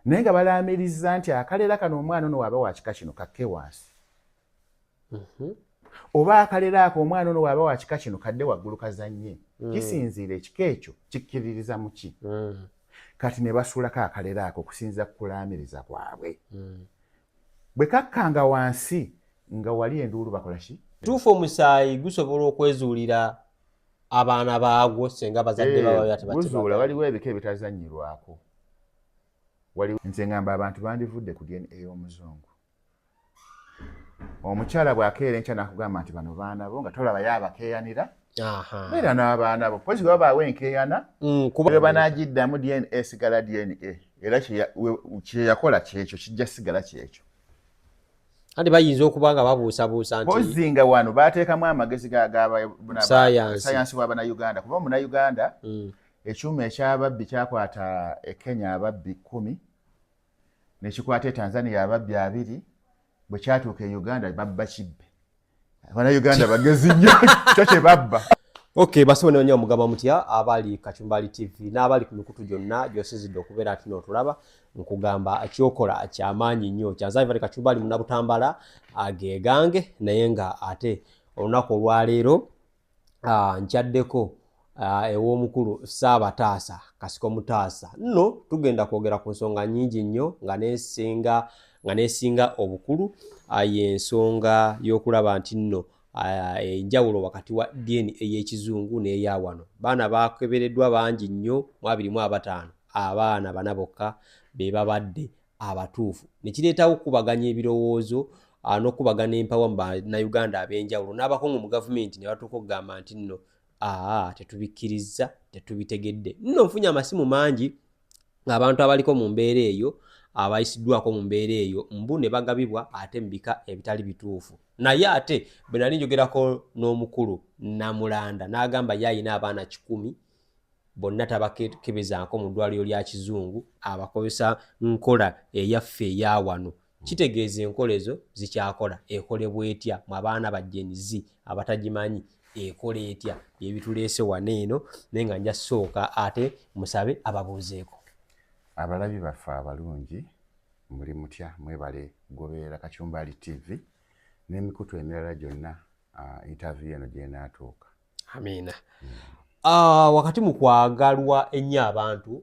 naye nga balaamiriza nti akalera kano omwana ono waaba wa kika kino kakke wansi oba akalera ako omwana ono waaba wa kika kino kadde waggulu kazannye kisinziira ekika ekyo kikkiririza mu ki kati ne basuulako akalera ako okusinziira ku kulaamiriza kwabwe bwe kakkanga wansi nga wali enduulu bakola ki tuufu omusaayi gusobola okwezuulira abaana baagwo senga bazadde baba guzuula waliwo ebika ebitazanyirwako nze ngamba abantu bandivudde ku DNA ey'omuzungu omukyala bw'akeera enkya nakugamba nti bano baana bo nga tolaba yabakeeyanira beera n'abaana bo pozi bwe babaawo enkeeyana kuba banagiddamu DNA esigala DNA era kyeyakola kyekyo kijja sigala kyekyo andi bayinza okuba nga babuusabuusa nti pozi nga wano baateekamu amagezi sayansi w'abannayuganda kuba omunnayuganda ekyuma ekyababbi kyakwata e Kenya ababbi 10 nekikwata e Tanzania ababbi 2 bwe kyatuuka e Uganda babba kibbe abannayuganda bagezi nnyo kyo kye babba. Okay, basome nyo mugamba mutya abali Kachumbali TV n'abali ku mikutu gyonna gyosizidde okubeera ati n'otulaba nkugamba ekyokola kyamaanyi nnyo kyazayiva Kachumbali munabutambala agegange naye nga ate olunaku olwaleero nkyaddeko ew'omukulu Ssaabataasa Kasiko Mutaasa nno tugenda kwogera ku nsonga nnyingi nnyo nga neesinga obukulu y'ensonga y'okulaba nti nno enjawulo wakati wa DNA ey'ekizungu n'eya wano baana bakebereddwa bangi nnyo mu 2025 abaana bana bokka be babadde abatuufu ne kireetawo okubaganya ebirowoozo n'okubagana empawa mu bannayuganda ab'enjawulo n'abakungu mu gavumenti ne batuuka okugamba nti nno tetubikkiriza tetubitegedde nno nfunye amasimu mangi abantu abaliko mu mbeera eyo abayisiddwako mu mbeera eyo mbu ne bagabibwa ate mbika ebitali bituufu naye ate bwe nali njogerako n'omukulu Namulanda n'agamba yayina abaana 10 bonna tabakebezanko mu ddwaliro lya kizungu abakozesa nkola eyaffe eya wano kitegeeza enkola ezo zikyakola ekolebwa etya mu abaana ba Gen Z abatagimanyi ekola etya ebituleese wano eno naye nga nja ssooka ate musabe ababuuzeeko. Abalabi baffe abalungi muli mutya mwebale gobeera Kachumbali TV n'emikutu emirala gyonna interview eno gyenaatuuka. Amiina. Wakati mu kwagalwa ennyo abantu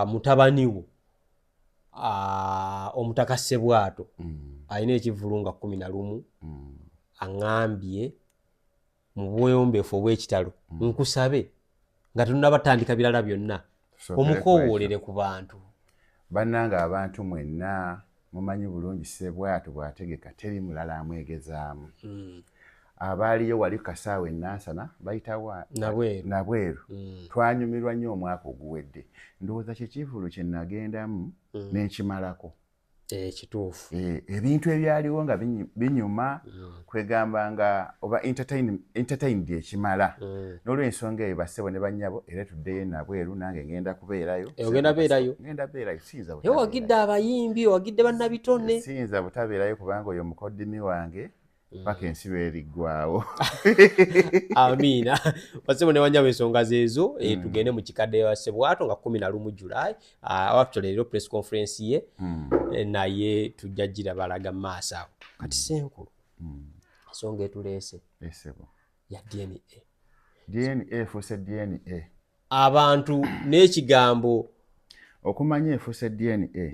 mutabani wo Omutaka Ssebwato alina ekivulunga 11 aŋŋambye mu bweyombeefu obw'ekitalo nkusabe nga tunnabatandika birala byonna omukoowoolere ku bantu bannanga abantu mwenna mumanyi bulungi Ssebwato bw'ategeka teri mulala amwegezaamu abaaliyo wali kasaawe Nansana bayitawa Nabweru twanyumirwa nnyo omwaka oguwedde ndowooza kikivulu kye nagendamu n'enkimalako kituufu ebintu ebyaliwo nga binyuma kwegamba nga oba entertained ekimala n'olw'ensonga eyo bassebo ne bannyabo era tuddeyo Nabweru nange ngenda kubeerayo ngenda beerayo siyinza wagidde abayimbi wagidde bannabitone siyinza butabeerayo kubanga oyo mukodimi wange paka ensi lweriggwawo. Amiina. Bassebo ne bannyabo ensonga zeezo tugende mu kikadde wa Ssebwato nga 11 July actually leero press conference ye naye tujja gira balaga maaso awo kati senkulu ensonga etuleese esebo ya DNA efuuse DNA abantu n'ekigambo okumanya efuuse DNA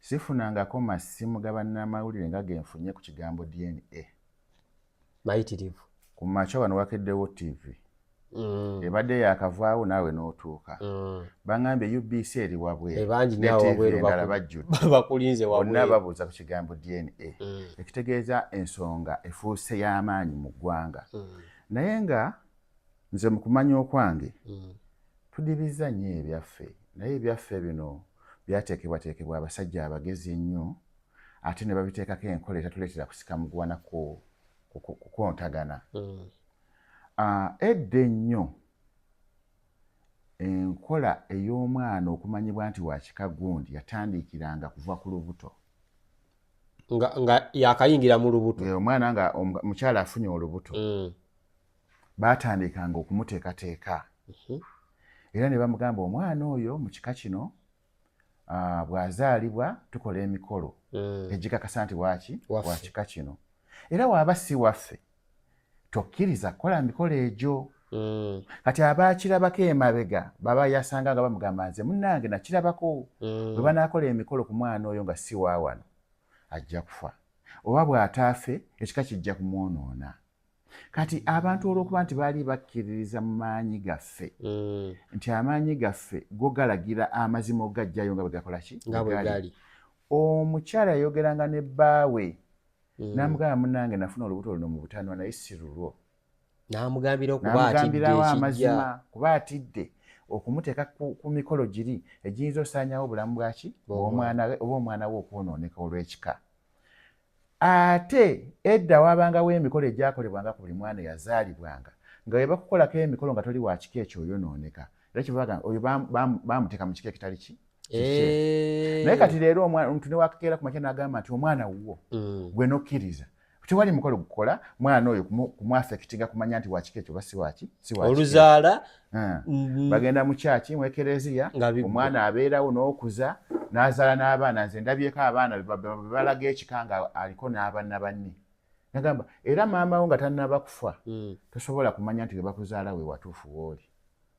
sifunangako masimu gabannamawulire nga genfunye ku kigambo DNA mayitirivu ku makya wano wakeddewo TV ebadde yakavaawo naawe n'otuuka baŋŋambye UBC eri wabweru endala bajjudde bakulinze wabweru bonna babuuza ku kigambo DNA ekitegeeza ensonga efuuse y'amaanyi mu ggwanga naye nga nze mu kumanya okwange tudibiza nnyo ebyaffe naye ebyaffe bino byateekebwateekebwa abasajja abagezi ennyo ate ne babiteekako enkola etatuleetera kusika mugwana kukontagana edda ennyo enkola ey'omwana okumanyibwa nti wa kika gundi yatandiikiranga kuva ku lubuto nga yakayingira mu lubuto omwana nga mukyala afunye olubuto baatandikanga okumuteekateeka era ne bamugamba omwana oyo mu kika kino bw'azaalibwa tukola emikolo egikakasa nti wa kika kino. Era waaba si waffe tokkiriza kukola mikolo egyo. Kati abaakirabako emabega baba yasanga nga bamugamba nze munnange nakirabako. Bwe banaakola emikolo ku mwana oyo nga si wa wano ajja kufa, oba bw'ataafe ekika kijja kumwonoona. Kati abantu olw'okuba nti baali bakkiririza mu maanyi gaffe nti amaanyi gaffe go galagira amazima ogajjayo nga bwe gakola ki nga bwe gali. Omukyala yayogeranga ne bbaawe n'amugamba munnange nafuna olubuto luno mu butanwa naye si lulwo. N'amugambirawo amazima kuba atidde okumuteeka ku mikolo giri egiyinza osaanyawo obulamu bwaki oba omwana we okwonooneka olw'ekika. Ate edda waabangawo emikolo egyakolebwanga ku buli mwana eyazaalibwanga nga bwe bakukolako emikolo nga toli wa kika ekyo oyonooneka. Era kibaga oyo bamuteeka mu kika ekitali ki. Naye kati leero omuntu ne wakeera ku makya n'agamba nti omwana wuwo gwe nokkiriza tewali mukolo gukola mwana oyo kumwafekitinga kumanya nti wakika ekyo oba si waki oluzaala bagenda mu kyaki mu ekereziya omwana abeerawo n'okuza n'azaala n'abaana. Nze ndabyeko abaana balaga ekika nga aliko n'abaana banne. Nagamba era maama wo nga tannaba kufa tosobola kumanya nti we bakuzaala we watuufu wooli,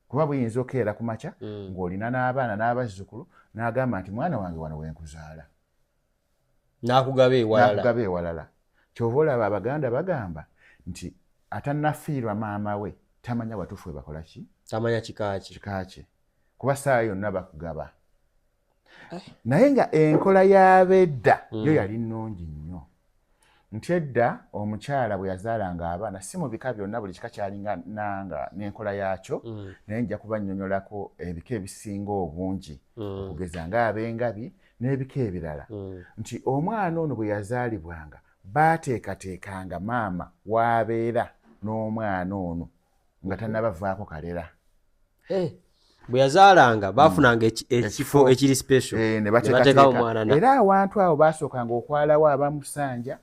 kuba buyinza okeera ku makya ng'olina n'abaana n'abazzukulu n'agamba nti mwana wange wano wenkuzaala n'akugaba ewalala. Kyova olaba Abaganda bagamba nti atannafiirwa maama we tamanya watuufu we bakola ki, tamanya kika kye, kuba saa yonna bakugaba. Naye nga enkola y'ab'edda yo yali nnungi nnyo. Nti edda omukyala bwe yazaalanga abaana si mu bika byonna buli kika kyalinanga n'enkola yaakyo, naye nja kubannyonnyolako ebika ebisinga obungi okugeza ng'ab'engabi n'ebika ebirala. Nti omwana ono bwe yazaalibwanga baateekateekanga maama w'abeera n'omwana ono nga tannabavaako kalera. Bwe yazaalanga baafunanga ekifo ekiri special ne bateekateeka omwana. Era awantu awo baasookanga okwalawo abamusanja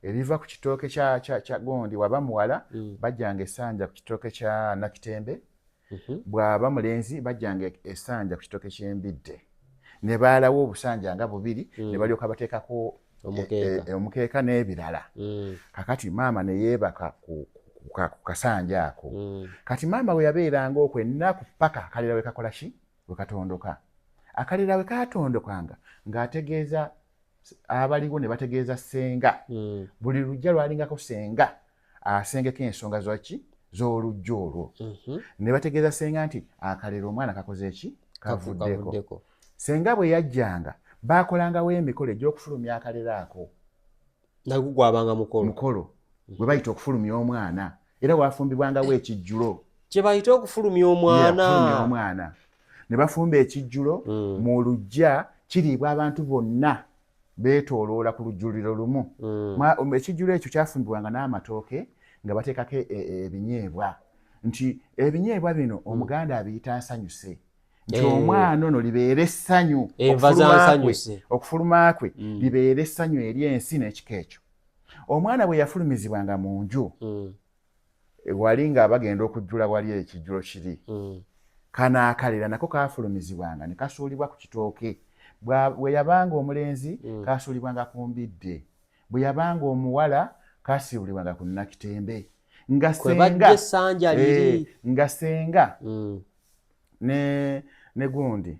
eriva ku kitooke kya Gondi. Waba muwala bajjanga essanja ku kitooke kya Nakitembe, bw'aba mulenzi bajjanga essanja ku kitooke ky'Embidde. Ne baalawo obusanja nga bubiri ne balyoka bateekako omukeeka n'ebirala. Kakati maama ne yeebaka ku kasanja ako. Kati maama we yabeeranga okwo ennaku paka akalera we kakola ki we katondoka. Akalera we katondokanga ng'ategeeza abaliwo ne bategeeza ssenga. Buli lujja lwalingako ssenga asengeko ensonga z'olujja olwo. Ne bategeeza ssenga nti akalera omwana kakoze ki kavuddeko. Ssenga bwe yajjanga baakolangawo emikolo egy'okufulumya akalera ako. Nagwo gwabanga mukolo gwe bayita okufulumya omwana. Era waafumbibwangawo ekijjulo kye bayita okufulumya omwana. Ne bafumba ekijjulo mu luggya kiriibwa abantu bonna beetooloola ku lujjuliro lumu. Ekijjulo ekyo kyafumbibwanga n'amatooke nga bateekako ebinyeebwa. Nti ebinyeebwa bino Omuganda abiyita nsanyuse. Nti omwana ono libeera essanyu, okufuluma kwe libeera essanyu eri ensi n'ekika ekyo. Omwana bwe yafulumizibwanga mu nju wali nga bagenda okujjula wali ekijjulo kiri. Kano akalera nako kaafulumizibwanga ne kasuulibwa ku kitooke. Bwe yabanga omulenzi kaasuulibwanga ku Mbidde, bwe yabanga omuwala kaasuulibwanga ku Nakitembe. Nga Ssenga ne Gundi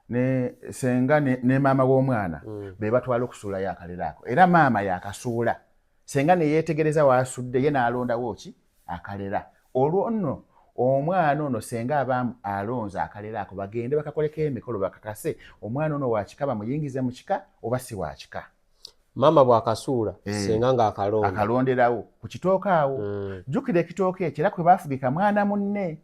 ne Ssenga ne maama w'omwana be batwala okusuulayo akalera ako. Era maama yakasuula. Ssenga ne yeetegereza waasudde ye n'alondawo ki akalera. Olwo nno omwana ono Ssenga aba alonze akalera ako bagende bakakoleko emikolo bakakase omwana ono wakika bamuyingize mu kika oba si wakika. Maama bw'akasuula Ssenga akalonderawo ku kitooke awo. Jjukira ekitooke ekyo era kwe baafugika mwana munne.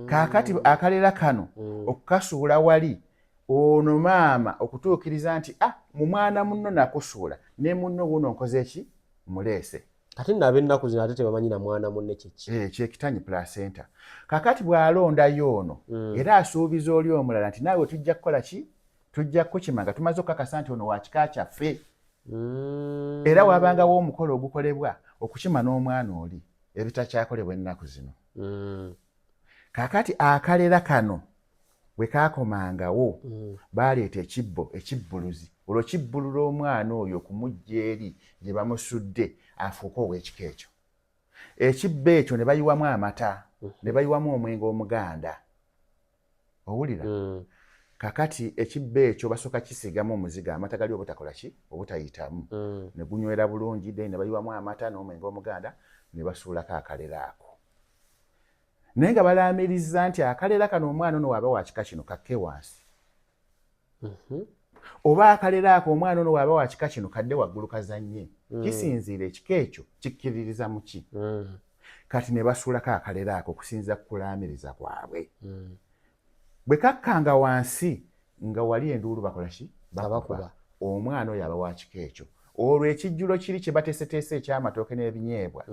Kaakati akalera kano okukasuula wali ono maama okutuukiriza nti mu mwana munno nakusuula ne munno wuno nkoze ki muleese. Kati nno ab'ennaku zino ate tebamanyi na mwana munne kiki. Kyekitanyi placenta. Kaakati bw'alondayo ono era asuubiza oli omulala nti naawe tujja kukola ki, tujja kukima nga tumaze okukakasa nti ono wa kika kyaffe. Era waabangawo omukolo ogukolebwa okukima n'omwana oli ebitakyakolebwa ennaku zino. Kaakati akalera kano bwe kaakomangawo baleeta ekibbuluzi olwo kibbulula omwana oyo okumujja eri gye bamusudde afuuke ow'ekika ekyo. Ekibbo ekyo ne bayiwamu amata ne bayiwamu omwenge omuganda. Owulira? Kakati ekibbo ekyo basooka kisigamu omuziga amata gali obutakola ki obutayitamu ne gunywera bulungi then ne bayiwamu amata n'omwenge omuganda ne basuulako akalero ako. Naye nga balaamiriza nti akalera kano omwana ono waaba wa kika kino kakke wansi. Oba akalero ako omwana ono waaba wa kika kino kadde waggulu kazannye. Kisinziira ekika ekyo kikkiririza mu ki. Kati ne basuulako akalero ako okusinziira ku kulaamiriza kwabwe. Bwe kakkanga wansi nga wali enduulu bakola ki? Bakuba. Omwana oyo aba wa kika ekyo. Olwo ekijjulo kiri kye bateeseteese eky'amatooke n'ebinyeebwa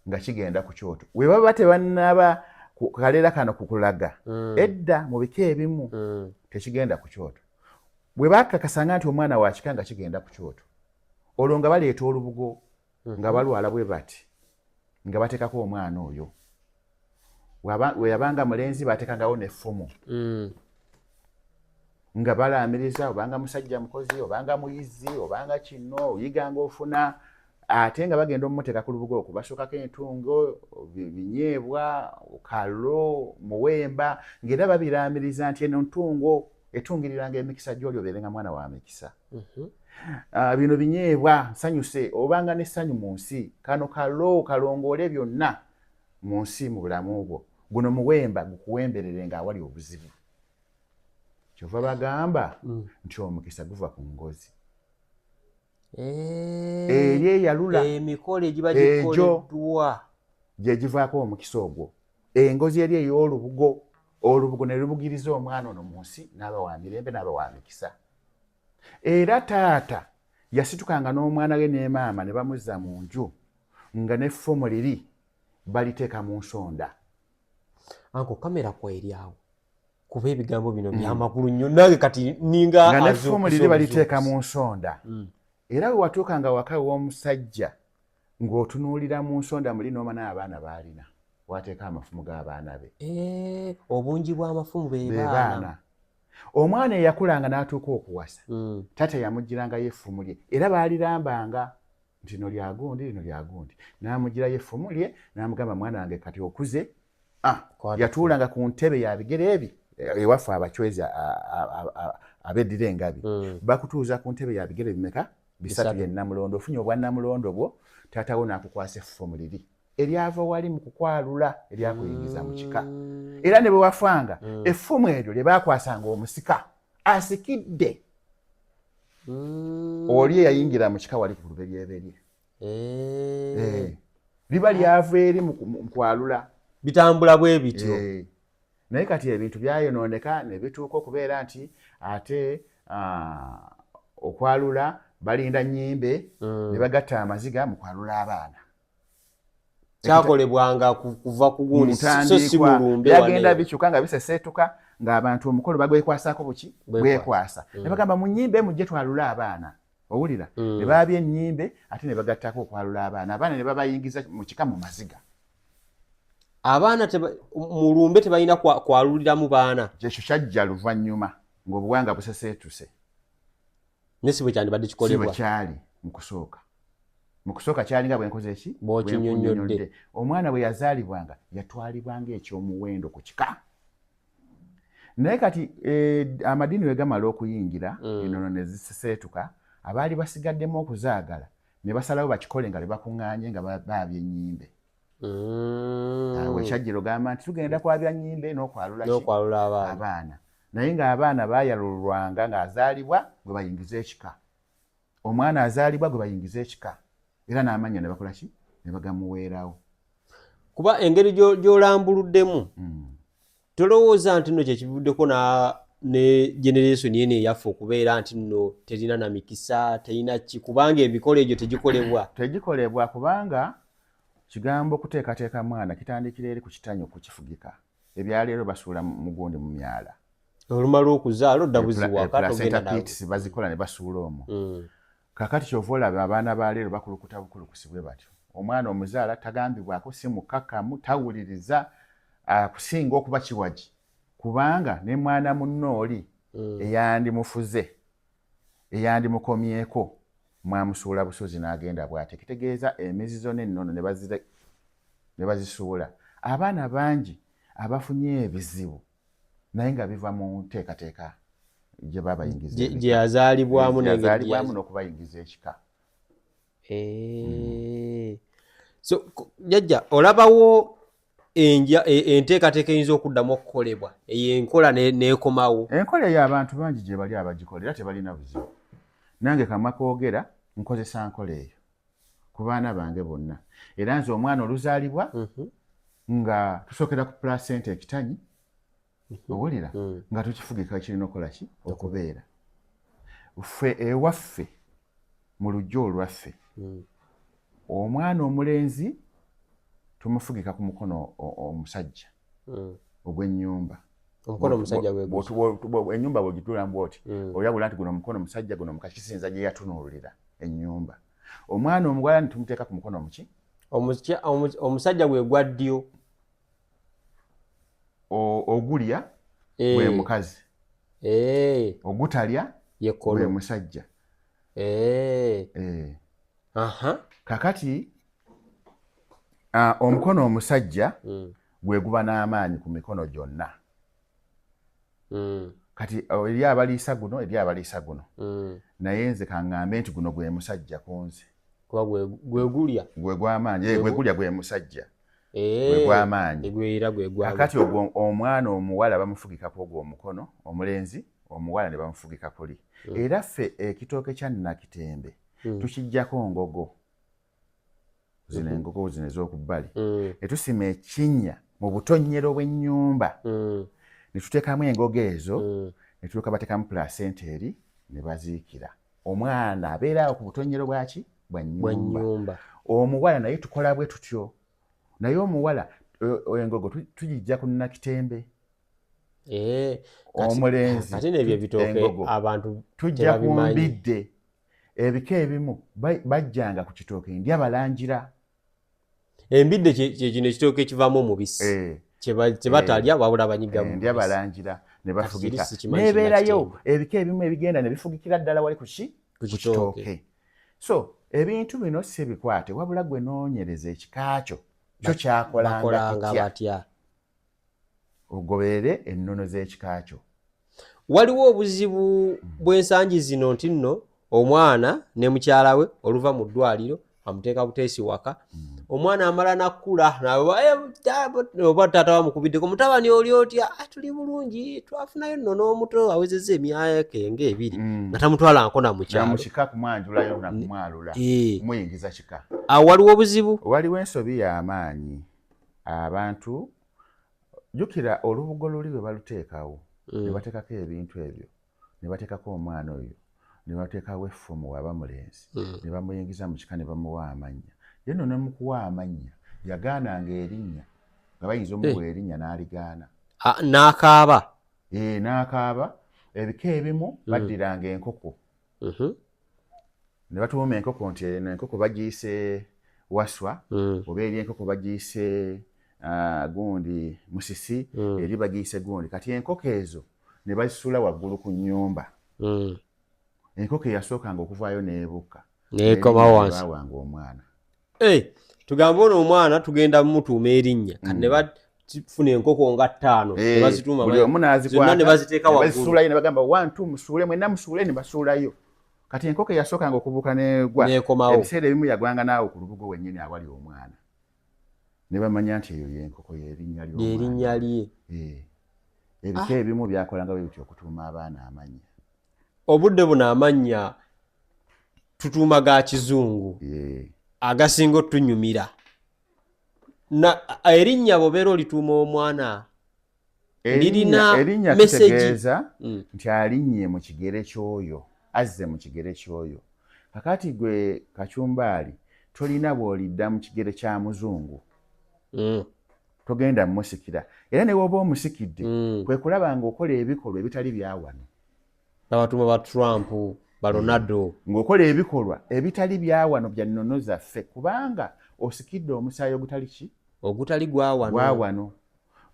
nga kigenda ku kyoto. We baba tebannaba ku kalera kano kukulaga. Edda mu bika ebimu tekigenda ku kyoto. Bwe bakakasanga nti omwana wa kika nga kigenda ku kyoto. Olwo nga baleeta olubugo nga balwala bwe bati nga bateekako omwana oyo. We yabanga mulenzi bateekangawo n'effumu. Nga balaamiriza obanga musajja mukozi obanga muyizi obanga kino oyiganga ofuna ate nga bagenda omuteeka ku lubugo okwo basookako entungo binyeebwa kalo muwemba ng'era babiraamiriza nti eno ntungo etungiriranga emikisa gy'oli obeerenga mwana wa mikisa. Bino binyeebwa nsanyuse obanga n'essanyu mu nsi kano kalo kalongoole byonna mu nsi mu bulamu bwo guno muwemba gukuwemberere ng'awali obuzibu. Kyova bagamba nti omukisa guva ku ngozi. Eri eyalula emikolo egiba gikoleddwa gye givaako omukisa ogwo. Engozi eri ey'olubugo, olubugo ne lubugiriza omwana ono mu nsi n'aba wa mirembe n'aba wa mikisa. Era taata yasitukanga n'omwana we ne maama ne bamuzza mu nju nga n'effumu liri baliteeka mu nsonda. Anko kamera kweri awo kuba ebigambo bino byamakulu nnyo nange kati ninga nga n'effumu liri baliteeka mu nsonda. Era we watuukanga waka w'omusajja ng'otunuulira mu nsonda muli n'omana abaana baalina wateeka amafumu g'abaana be. Obungi bw'amafumu be baana. Omwana eyakulanga n'atuuka okuwasa taata yamuggirangayo effumu lye era baalirambanga nti no lyagundi lino lyagundi n'amugirayo effumu lye n'amugamba mwana wange kati okuze. Yatuulanga ku ntebe ya bigere ebi ewaffe abachwezi abeddira engabi bakutuuza ku ntebe ya bigere bimeka bisatu ye namulondo ofunye obwa namulondo bwo taata wo n'akukwasa effumu liri eryava wali mu kukwalula eryakuyingiza mu kika. Era ne bwe wafanga effumu eryo lye baakwasanga omusika asikidde oli eyayingira mu kika wali ku luberyeberye liba lyava eri mu kwalula bitambula bwe bityo. Naye kati ebintu byayonooneka ne bituuka okubeera nti ate okwalula balinda nnyimbe ne bagatta amaziga mu kwalula abaana. Kyakolebwanga kuva ku gundi so si mulumbe byagenda bikyuka nga biseseetuka ng'abantu omukolo bagwekwasako buki bwekwasa ne bagamba mu nnyimbe mujje twalula abaana. Owulira ne baabya ennyimbe ate ne bagattako okwalula abaana. Abaana ne babayingiza mu kika mu maziga. Abaana mulumbe tebalina kwaluliramu baana. Kyekyo kyajja luvannyuma ng'obuwanga buseseetuse. Nesi bwe kyandibadde kikolebwa. Si bwe kyali mu kusooka. Mu kusooka kyali nga bwenkoze eki bw'okinyonnyodde. Omwana bwe yazaalibwanga yatwalibwanga ekyomuwendo ku kika. Naye kati amadiini we gamala okuyingira ennono ne ziseseetuka abaali basigaddemu okuzaagala ne basalawo bakikole nga bakuŋŋaanye nga baabya ennyimbe. Wekyajjira ogamba nti tugenda kwabya nnyimbe n'okwalula abaana. Naye ng'abaana baayalulwanga ng'azaalibwa gwe bayingiza ekika. Omwana azaalibwa gwe bayingiza ekika. Era n'amanya ne bakola ki? Ne bagamuweerawo. Kuba engeri gy'olambuluddemu tolowooza nti nno kyekivuddeko ne generation eno eyaffe okubeera nti nno terina na mikisa terina ki kubanga emikolo egyo tegikolebwa. Tegikolebwa kubanga kigambo kuteekateeka mwana kitandikira eri ku kitanyo kukifugika. Ebyaleero basuula mugundi mu myala. Olumala okuzaala odda buziwaka togenda nawe. Bazikola ne basuula omwo. Kakati kyova olaba abaana ba leero bakulukuta bukulukusibwe batyo. Omwana omuzaala tagambibwako si mukakamu tawuliriza akusinga okuba kiwagi kubanga ne mwana munno oli eyandimufuze eyandimukomyeko mwamusuula busozi n'agenda bw'ate kitegeeza emizizo n'ennono ne bazisuula abaana bangi abafunye ebizibu naye nga biva mu nteekateeka gye babayingiza gye yazaalibwamu n'okubayingiza ekika. So jjajja olabawo enteekateeka eyinza okuddamu okukolebwa enkola n'ekomawo? Enkola eyo abantu bangi gye bali abagikolera tebalina buzibu. Nange kamwa koogera nkozesa nkola eyo ku baana bange bonna. Era nze omwana oluzaalibwa nga tusookera ku placenta ekitanyi owulira nga tukifugika kirina okukola ki okubeera. Ffe ewaffe mu lujja olwaffe omwana omulenzi tumufugika ku mukono omusajja ogw'ennyumba. Omukono omusajja ennyumba bw'ogituulamu bw'oti oyabula nti guno omukono omusajja guno omukazi kisinza gye yatunuulira ennyumba. Omwana omuwala ne tumuteeka ku mukono muki omusajja gwe gwa ddyo ogulya gwe mukazi ogutalya gwe musajja. Kakati omukono omusajja gwe guba n'amaanyi ku mikono gyonna. Kati eri abaliisa guno naye nze kaŋŋambe nti guno gwe musajja kunze gwe gulya gwe gw'amaanyi gwe gulya gwe musajja gwe gw'amaanyi. Kakati ogwo omwana omuwala bamufugika ku ogwo omukono omulenzi omuwala ne bamufugika kuli. Era ffe ekitooke kya Nakitembe tukijjako ngogo zino engogo zino ez'okubbali ne tusima ekinnya mu butonnyero bw'ennyumba ne tuteekamu engogo ezo ne tulyoka bateekamu placenta eri ne baziikira. Omwana abeera awo ku butonnyero bwaki bwa nnyumba. Omuwala naye tukola bwe tutyo, naye omuwala engogo tugijja ku Nakitembe. Omulenzi ate n'ebyo ebitooke abantu tujja ku mbidde. Ebika ebimu bajjanga ku kitooke ndya balangira. Embidde kino ekitooke ekivaamu omubisi kye batalya wabula banyiga mu ndya balangira ne bafugika. N'ebeerayo ebika ebimu ebigenda ne bifugikira ddala wali ku kitooke. So ebintu bino si bikwate wabula gwe noonyereza ekikakyo kyo kyakolanga batya ogoberere ennono z'ekikakyo. Waliwo obuzibu bw'ensangi zino nti nno omwana ne mukyala we oluva mu ddwaliro amuteeka buteesi waka omwana amala nakula oba taata bamukubiddeko mutabani oli otya tuli bulungi twafunayo nno n'omuto awezezza emyaka ng'ebiri nga tamutwala nkona mu kyalo namukika kumwanjulayo nakumwalula muyingiza kika. Waliwo obuzibu, waliwo ensobi y'amaanyi. Abantu jjukira olubugo luli bwe baluteekawo ne bateekako ebintu ebyo ne bateekako omwana oyo ne bateekawo effumu waba mulenzi ne bamuyingiza mu kika ne bamuwa amannya. Ye nno ne mukuwa amannya yagaananga erinnya nga bayinza omuwa erinnya n'aligaana n'akaaba. N'akaaba. Ebika ebimu baddiranga enkoko ne batuuma enkoko nti eno enkoko bagiyise waswa oba eri enkoko bagiyise gundi musisi eri bagiyise gundi. Kati enkoko ezo ne bazisula waggulu ku nnyumba. Enkoko eyasookanga okuvaayo n'ebuuka n'ekomawo wansi bawanga omwana. Tugambe ono omwana tugenda mumutuuma erinnya kati ne bafuna enkoko nga 5 ne bazituuma buli omu n'azikwata ne baziteeka waggulu bazisuulayo ne bagamba 1 2 musuule mwenna musuule ne basuulayo. Kati enkoko eyasookanga okubuuka n'egwa ebiseera ebimu yagwanga naawe ku lubugo wennyini awali omwana ne bamanya nti eyo y'enkoko y'erinnya lye. Ebika ebimu byakolanga bwe bityo okutuuma abaana amannya. Obudde buno amannya tutuuma ga kizungu agasinga otunyumira. Erinnya bw'obeera olituuma omwana lirina meseji nti alinnye mu kigere ky'oyo azze mu kigere ky'oyo. Kakati gwe Kacumbaali tolina bw'olidda mu kigere kya muzungu togenda mmusikira. Era ne bw'oba omusikidde kwe kulaba ng'okola ebikolwa ebitali bya wano. Abatuuma ba Trump ba Ronaldo ng'okola ebikolwa ebitali bya wano bya nnono zaffe kubanga osikidde omusaayi ogutali ki ogutali gwa wano.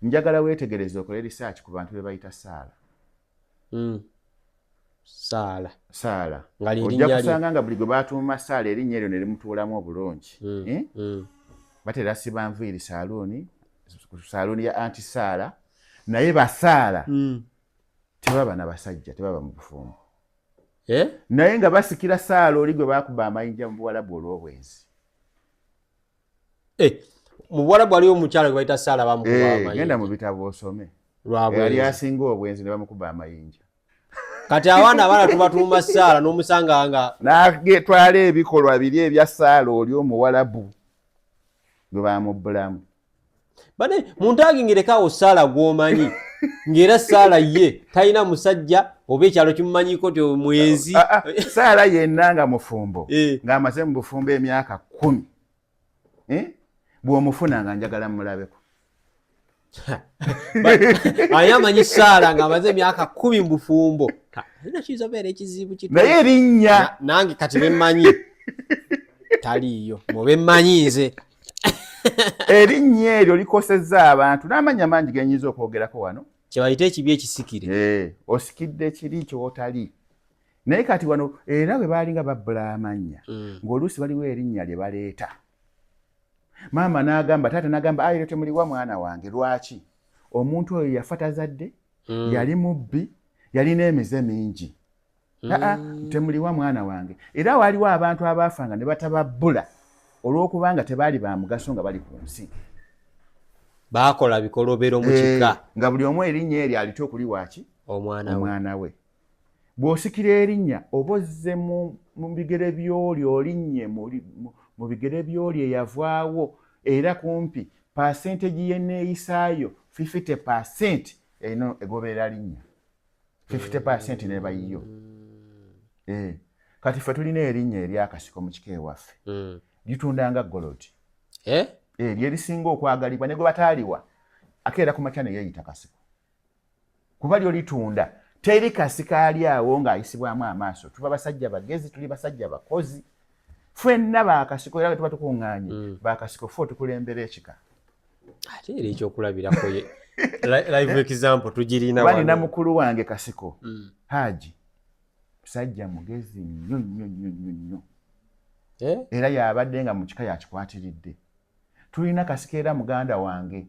njagala weetegereze okole research ku bantu be bayita Saala. Saala ojja kusanga nga buli gwe baatuuma Saala erinnya eryo ne limutuulamu obulungi. Batera siba nviiri saaluuni ya anti Saala, naye basaala tebaba na basajja, tebaba mu bufumbo. Naye nga basikira Saala oli gwe baakuba amayinja mu Buwarabu olw'obwenzi. Mu Buwarabu waliwo omukyala gwe bayita Saala bamukuba amayinja. Genda mu bitabo osome. Yali asinga obwenzi ne bamukuba amayinja. Kati abaana tubatuuma Saala n'omusanga nga n'agetwala ebikolwa biri ebya Saala oli Omuwarabu gwe bamubbulamu. Bane muntu agingerekawo Saala gw'omanyi ng'era Saala ye talina musajja oba ekyalo kimumanyiko ti omwenzi. Saala yenna nga mufumbo ng'amaze mu bufumbo emyaka 10 bw'omufuna nga njagala mulabeko. Ani amanyi Saala ng'amaze emyaka 10 mu bufumbo? Alina kiyinza obeera ekizibu kitu. Naye erinnya nange kati bemmanyi taliiyo mube mmanyi nze. Erinnya eryo likosezza abantu n'amanya mangi genyinza okwogerako wano. Kyebayita ekibi ekisikire. Osikidde ekiri ky'otali. Naye kati wano era bwe baalinga babbula amanya ng'oluusi waliwo erinnya lye baleeta. Maama n'agamba, taata n'agamba, ayi temuliwa mwana wange. Lwaki? Omuntu oyo yafa tazadde, yali mubbi, yalina emize mingi. Temuliwa mwana wange. Era waliwo abantu abaafanga ne batababbula olw'okubanga tebaali ba mugaso nga bali ku nsi. Baakola bikolobero mu kika. Nga buli omu erinnya eryo alita okuli waki? Omwana we. Bw'osikira erinnya oba ozze mu bigere by'oli olinnye mu bigere by'oli eyavaawo era kumpi percentage y'enneeyisaayo 50% eno egoberera linnya. 50% ne bayiyo. Kati ffe tulina erinnya eryakasiko mu kika ewaffe. Litundanga golodi. Lye lisinga okwagalibwa ne gwe bataaliwa akeera ku makya ne yeeyita kasiko. Kuba lyo litunda teri kasika ali awo ng'ayisibwamu amaaso. Tuba basajja bagezi, tuli basajja bakozi. Ffenna baakasiko era tuba tukuŋŋaanye baakasiko ffe tukulembera ekika. Ate era ekyokulabirako ye live example tugirina wano. Nina mukulu wange Kasiko Haji musajja mugezi nnyo. Era yabadde nga mu kika yakikwatiridde. Tulina Kasiko era muganda wange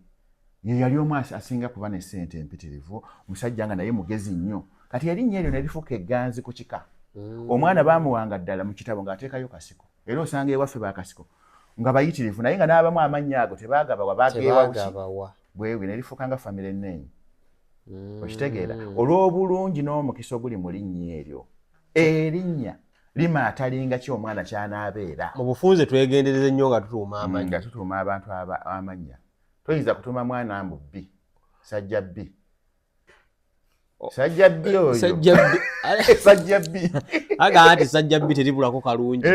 ye yali omu asinga kuba ne ssente empitirivu, musajja nga naye mugezi nnyo. Kati erinnya eryo ne lifuuka egganzi ku kika. Omwana baamuwanga ddala mu kitabo ng'ateekayo Kasiko. Era osanga ewaffe baakasiko nga bayitirivu naye nga n'abamu amannya ago tebaagabawa baageewawa bwewe ne lifuuka nga family name. Okitegeera olw'obulungi n'omukisa oguli mu linnya eryo. Erinnya limaatalinga ki omwana ky'anaabeera. Mu bufunze twegendereze nnyo nga tutuuma amannya. Nga tutuuma abantu amannya. Toyinza kutuuma mwana mbu bbi, sajja bbi. Sajja bbi oyo. Sajja bbi. Aga ati sajja bbi teribulako kalungi.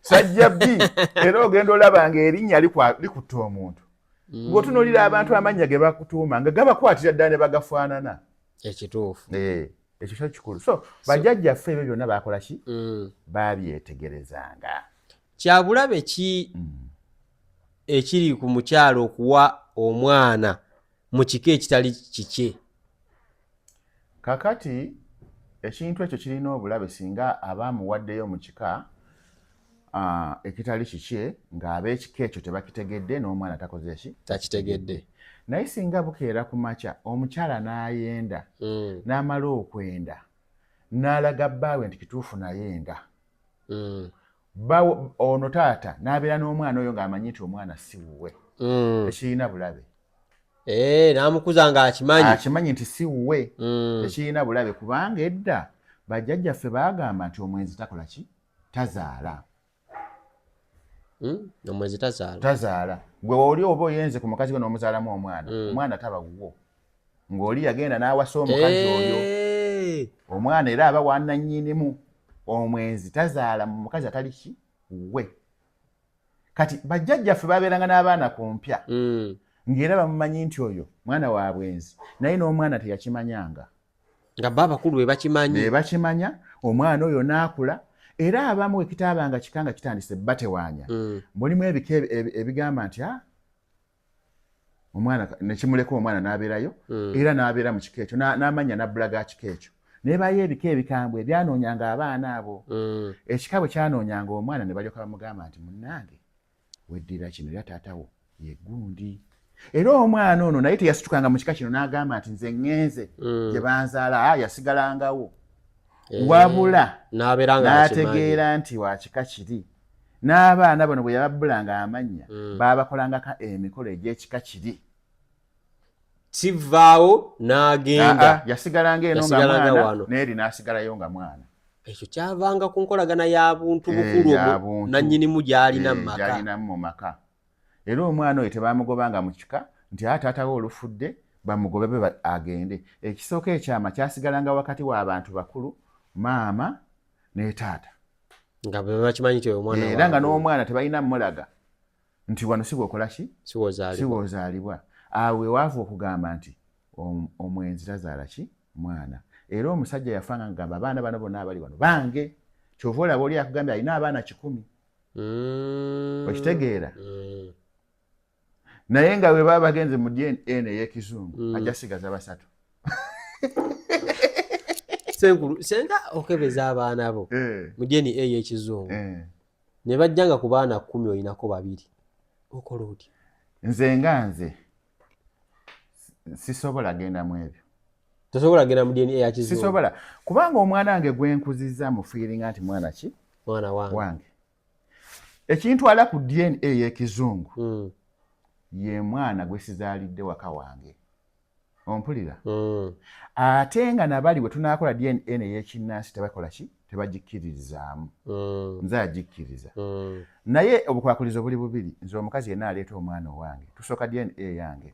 Sajja bbi. Era ogenda olaba ng'erinnya likutta omuntu. Bw'otunuulira abantu amannya ge bakutuuma nga gabakwatira ddala ne bagafaanana. Ekituufu. Ekyo kyo kikulu. So bajjajjaffe ebyo byonna baakola ki? Baabyetegerezanga. Kyabulabe ki ekiri ku mukyalo okuwa omwana mu kika ekitali kike? Kakati ekintu ekyo kirina obulabe singa abaamuwaddeyo mu kika ekitali kikye ng'ab'ekika ekyo tebakitegedde n'omwana takoze ki? Takitegedde. Naye singa bukeera ku makya omukyala n'ayenda n'amala okwenda n'alaga bbaawe nti kituufu nayenda. Ono taata n'abeera n'omwana oyo ng'amanyi nti omwana si wuwe. Tekirina bulabe. N'amukuza ng'akimanyi. Akimanyi nti si wuwe. Tekirina bulabe kubanga edda bajjajjaffe baagamba nti omwenzi takola ki? Tazaala. Omwenzi tazaala. Tazaala. Gwe oli oba oyenze ku mukazi gwe n'omuzaalamu omwana. Omwana taba wuwo. Ng'oli yagenda n'awasa omukazi oyo. Omwana era aba wannannyinimu. Omwenzi tazaala mu mukazi atali ki? Wuwe. Kati bajjajjaffe babeeranga n'abaana ku mpya. Ng'era bamumanyi nti oyo mwana wa bwenzi. Naye n'omwana teyakimanyanga. Nga baba bakulu be bakimanyi. Be bakimanya, omwana oyo n'akula. Era abamu ekitaabanga kikanga kitandise batewaanya. Mulimu ebika ebigamba nti omwana nekimuleka omwana n'abeerayo era n'abeera mu kiko ekyo n'amanya n'abbulaga kiko ekyo naye bayo ebika ebikambwe ebyanoonyanga abaana abo ekika bwe kyanoonyanga omwana ne balyoka bamugamba nti munnange weddira kino era taatawo ye gundi era omwana ono naye teyasitukanga mu kika kino n'agamba nti nze ŋŋenze gye banzaala yasigalangawo wabula n'ategeera nti wa kika kiri n'abaana bano bwe yababbulanga amannya baabakolangako emikolo egy'ekika kiri kivaawo n'agenda yasigalanga eno nga mwana n'eri n'asigalayo nga mwana ekyo kyavanga ku nkolagana y'abuntu bukulu nannyinimu gy'alinamu mu maka era omwana oyo tebamugobanga mu kika nti taatawe olufudde bamugobe be agende ekisooka ekyama kyasigalanga wakati w'abantu bakulu maama ne taata nga bakimanyi nti omwana era nga n'omwana tebalina mulaga nti wano si bwokola ki siwoozaalibwa awe waavu okugamba nti omwenzi tazaala ki mwana era omusajja yafanga ngamba abaana bano bonna abali wano bange kyova olaba oli akugambye alina abaana 10 okitegeera naye nga bwe baba bagenze mu DNA ey'ekizungu ajja sigaza 3 senga okebeza abaana bo mu DNA ey'ekizungu ne bajjanga ku baana 10 olinako 2 okola otya nze sisobola genda mu ebyo tosobola genda mu DNA ey'ekizungu sisobola kubanga omwana wange gwenkuzizza mu feelinga nti mwana ki mwana wange ekintwala ku DNA ey'ekizungu ye mwana gwe sizaalidde waka wange ompulira ate nga nabali bwe tunaakola DNA ey'ekinnansi tebakola ki tebagikkiririzaamu nze agikkiriza naye obukwakulizo buli bubiri nze omukazi yenna aleeta omwana owange tusooka DNA yange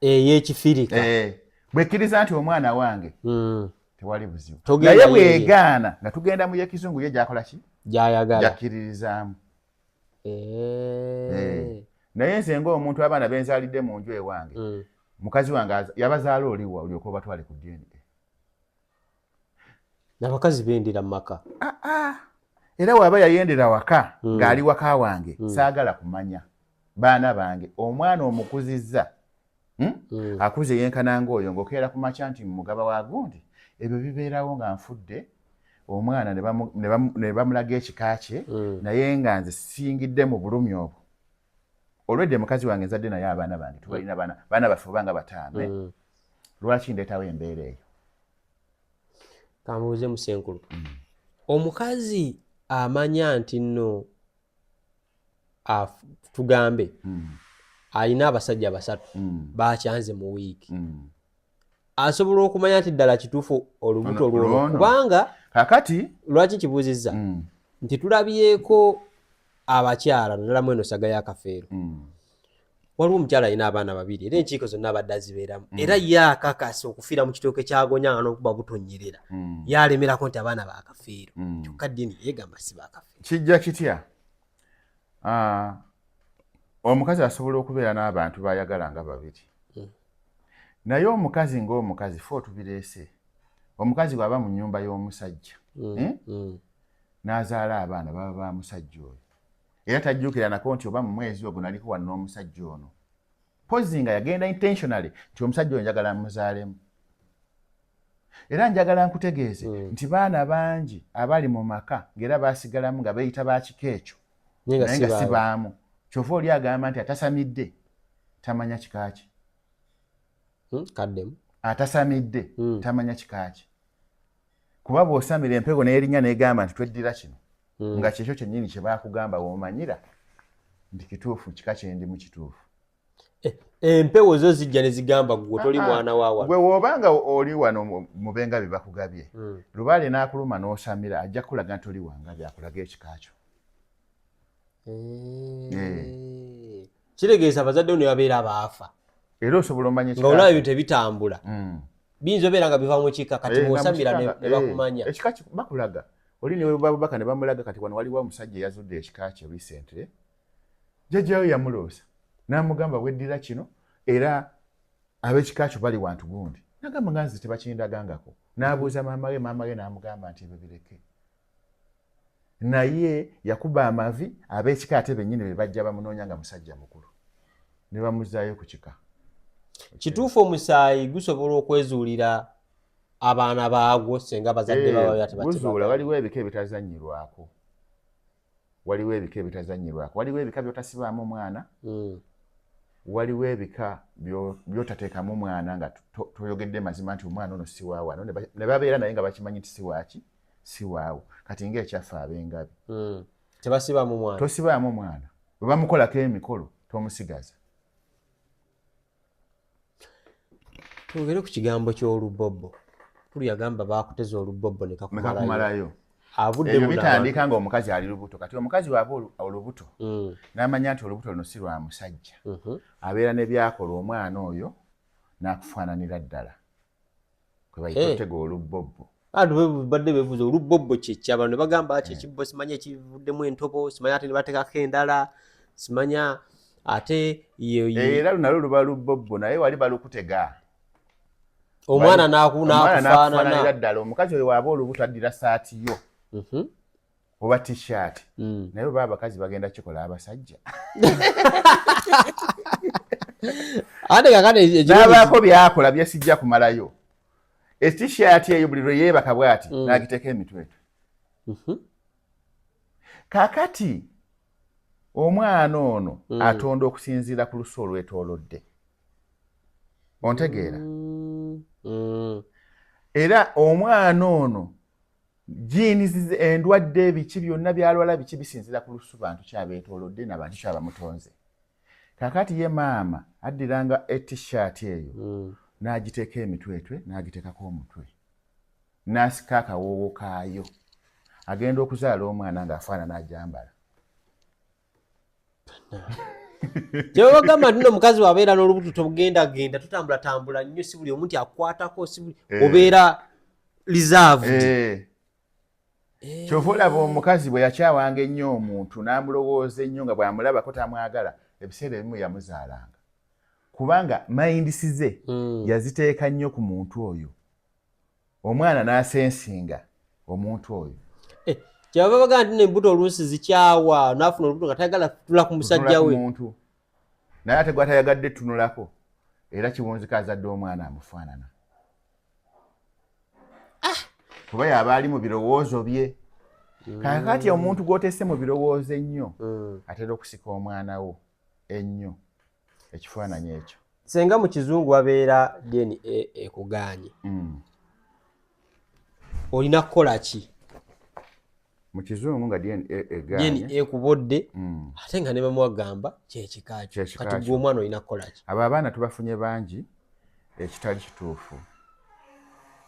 ey'ekifirika bwekkiriza nti omwana wange tewali buzibu naye bwegaana nga tugenda mu y'ekizungu ye gyakola ki gyakkiririzaamu naye nze ng'omuntu abaana benzaalidde mu nju ewange mukazi wange yabazaala oliwa olyoka obatwale ku DNA n'abakazi bendera mu maka era waba yayendera waka ng'ali waka wange saagala kumanya baana bange omwana omukuzizza akuze yenkananga oyo ng'okeera ku makya nti mugaba wa gundi ebyo bibeerawo nga nfudde omwana ne bamulaga ekika kye naye nga nze singidde mu bulumi obwo olwedde mukazi wange nzadde naye abaana bange tubalina baana baffe obanga batambe lwaki ndeetawo embeera eyo kambuuze musenkulu omukazi amanya nti nno tugambe alina abasajja 3 bakyanze mu wiiki asobola okumanya nti ddala kituufu olubuto lwono kubanga kakati lwaki kibuuzizza nti tulabyeko abakyala nalamu eno saga y'akafeero waliwo omukyala alina abaana 2 era enkiiko zonna abadde azibeeramu era yaakakasa okufiira mu kitooke kyagonyanga n'okuba butonyerera yalemerako nti abaana baakafeero kyokka ddiini yeegamba si baakafeero kijja kitya omukazi asobola okubeera n'abantu bayagala nga 2 naye omukazi ng'omukazi ffe tubireese omukazi bw'aba mu nnyumba y'omusajja n'azaala abaana baba ba musajja oyo era tajjukira nako nti oba mu mwezi ogwo naliko wano n'omusajja ono pozi nga yagenda intentionally nti omusajja oyo njagala muzaalemu era njagala nkutegeeze nti baana bangi abali mu maka ng'era baasigalamu nga beeyita bakika ekyo naye nga si baamu kyova oli agamba nti atasamidde tamanya kika kye kaddemu atasamidde tamanya kika kye kuba bw'osamira empego n'erinnya n'egamba nti tweddira kino nga kyekyo kyennyini kye baakugamba w'omanyira nti kituufu kika kyendimu kituufu empewo zo zijja ne zigamba gwe toli mwana wa wano gwe w'obanga oli wano mu bengabi bakugabye lubaale n'akuluma n'osamira ajja kukulaga nti oli wangabi akulaga ekika kyo kitegeeza abazadde ne babeera baafa era osobola omanya nga olaba ebintu ebitambula biyinza obeera nga biva mu kika kati bw'osamira ne bakumanya ekika bakulaga oli ne babaka ne bamulaga kati wano waliwo omusajja eyazudde ekika kye recently jjajjawe yamuloosa n'amugamba weddira kino era ab'ekika kyo bali wantu gundi nagamba nga nze tebakindagangako n'abuuza maama we n'amugamba nti ebyo bireke naye yakuba amavi ab'ekika ate bennyini be bajja bamunoonya nga musajja mukulu ne bamuzaayo ku kika. Kituufu omusaayi gusobola okwezuulira abaana baagwo singa bazadde baba guzuula waliwo ebika ebitazanyirwako. Waliwo ebika by'otasibaamu mwana, waliwo ebika by'otateekamu mwana nga toyogedde mazima nti omwana ono si waawano, ne babeera naye nga bakimanyi nti si waaki, si waawo. Kati ng'ekyaffe ab'engabi. Tebasibaamu mwana. Tosibaamu mwana. Bwe bamukolako emikolo tomusigaza. Twogere ku kigambo ky'olubobbo. Tuli yagamba baakuteza olubobbo ne kakumalayo. Ebyo bitandika ng'omukazi ali lubuto. Kati omukazi waaba olubuto n'amanya nti olubuto luno si lwa musajja, abeera ne byakola omwana oyo n'akufaananira ddala. Kwe bayita otega olubobbo. Badde beebuuza olubobbo kyeki, abantu ne bagamba kyekibbo, simanya ekivuddemu entobo, simanya ate ne bateekako endala, simanya ate era lunalo luba lubobbo naye wali balukutega. Omwana n'akufaananira ddala. Omukazi oyo waaba olubuto addira saati yo oba t-shirt, naye oba abakazi bagenda kikola abasajja. N'abaako byakola byesijja kumalayo. T-shirt eyo buli lwe yeebaka bw'ati n'agiteeka emitwetwe. Kaakati omwana ono atonda okusinziira ku lusu olwetoolodde. Ontegeera? Era omwana ono jiini endwadde ebiki byonna byalwala biki bisinzira ku lusu bantu kyabeetoolodde n'abantu kyabamutonze. Kaakati ye maama addiranga t-shirt eyo n'agiteeka emitwetwe n'agiteekako omutwe n'asika akawoowo kaayo, agenda okuzaala omwana ng'afaanana ajambala. Kye bagamba nti omukazi wabeera n'olubuto togendagenda totambulatambula nnyo, si buli omu nti akwatako, si buli obeera reserved. Kyova olaba omukazi bwe yakyawanga ennyo omuntu n'amulowooza ennyo nga bw'amulabako tamwagala, ebiseera ebimu yamuzaalanga. Kubanga mayindisi ze yaziteeka nnyo ku muntu oyo, omwana n'asensinga omuntu oyo. Kyaba bagamba nti n'embuto oluusi zikyawa, n'afuna olubuto nga tayagala kutula ku musajja we. Naye ate gwe atayagadde tunulako, era kiwunzika azadde omwana amufaanana. Kuba yaba ali mu birowoozo bye. Kaakati omuntu gw'otesse mu birowoozo ennyo atera okusika omwana wo ennyo ekifaananyi ekyo. Senga mu kizungu wabeera DNA ekugaanye, olina kukola ki? Mu kizungu nga DNA egaanye, DNA ekubodde ate nga ne bamuwagamba kyekika kyo. Kati gwe omwana olina kukola ki? Abo abaana tubafunye bangi ekitali kituufu.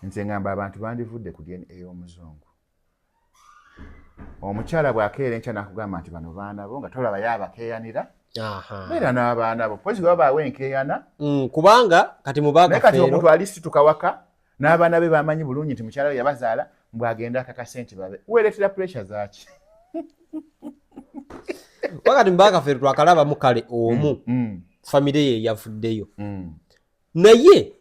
Nze ngamba abantu bandivudde ku DNA ey'omuzungu. Omukyala bw'akeera enkya n'akugamba nti bano baana bo nga tolaba yaabakeeyanira. Beera n'abaana bo pozi babaawo enkeeyana. Kubanga kati mubaga kati omuntu alisituka waka n'abaana be bamanyi bulungi nti mukyala we yabazaala mbwagenda akakase nti babe weeretera pressure zaaki. Wakati mubaga ffe twakalabamu kale omu famire ye yavuddeyo. Naye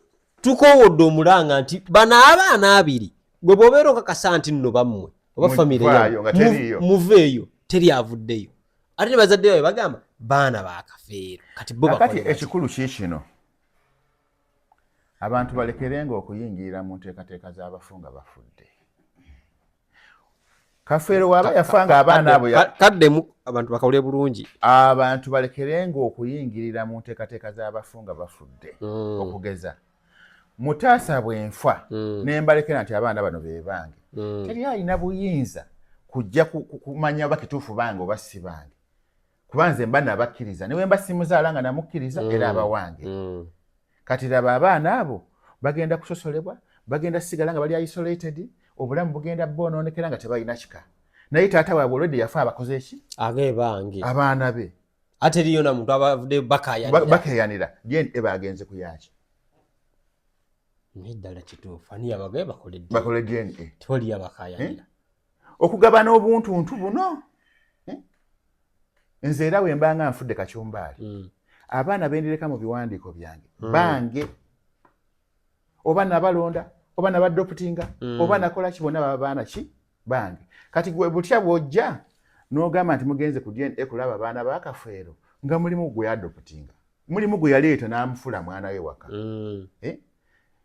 tukoowodde omulanga nti bano abaana abiri gwe bw'obeera okakasa nti nno bammwe oba famire yayo muveeyo teri avuddeyo. Ate ne bazadde baabwe bagamba baana baakafeero. Kati bo bakati ekikulu kiikino abantu balekerenga okuyingirira mu nteekateeka z'abafu nga bafudde. Kafeero waaba yafanga abaana abo kaddemu abantu bakawule bulungi. Abantu balekerenga okuyingirira mu nteekateeka z'abafu nga bafudde. Okugeza mutaasa bwenfa nembalekera nti abaana bano be bange. Teri alina buyinza kujja kumanya oba kituufu bange oba si bange. Kuba nze mba nabakkiriza ne bwe mba simuzaala nga namukkiriza era aba wange. Kati laba abaana abo bagenda kusosolebwa, bagenda sigala nga bali isolated, obulamu bugenda boonoonekera nga tebalina kika. Naye taata waabwe olwedde yafa abakoze eki? Age bange. Abaana be. Ate eriyo na muntu abavudde bakayanira. DNA bagenze ku yaki. Neddala kituufu ani yabagaye bakole DNA. Toli yabakayanira. Okugabana obuntuntu buno. Nze era we mbanga nfudde kacyumbaali. Abaana bendireka mu biwandiiko byange bange oba nabalonda oba nabadoptinga oba nakola ki bonna baba baana ki bange. Kati gwe butya bw'ojja n'ogamba nti mugenze ku DNA kulaba abaana ba Kafeero nga mulimu gwe adoptinga. mulimu gwe yaleeta n'amufula mwana we waka.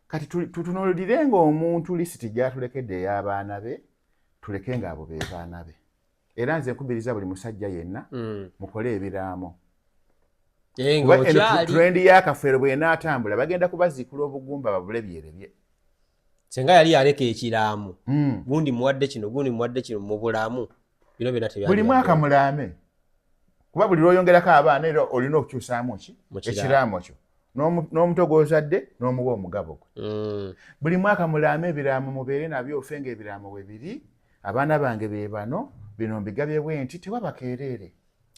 Kati tutunuulire ng'omuntu lisiti gy'atulekedde ey'abaana be tuleke ng'abo be baana be. Era nze nkubiriza buli musajja yenna mukole ebiraamo. Trendi y'akafeero bw'enaatambula bagenda kubaziikula obugumba babule byerebye. Senga yali yaleka ekiraamu. Gundi muwadde kino, gundi muwadde kino mu bulamu. Bino byonna tebyali. Buli mwaka mulaame. Kuba buli lw'oyongerako abaana era olina okukyusaamu ki? Ekiraamu kyo. N'omuto gw'ozadde n'omuwa omugabo gwe. Buli mwaka mulaame ebiraamu mubeere nabyo ofenga ebiraamu we biri. Abaana bange be bano bino mbigabye bwe nti tewabakeerere.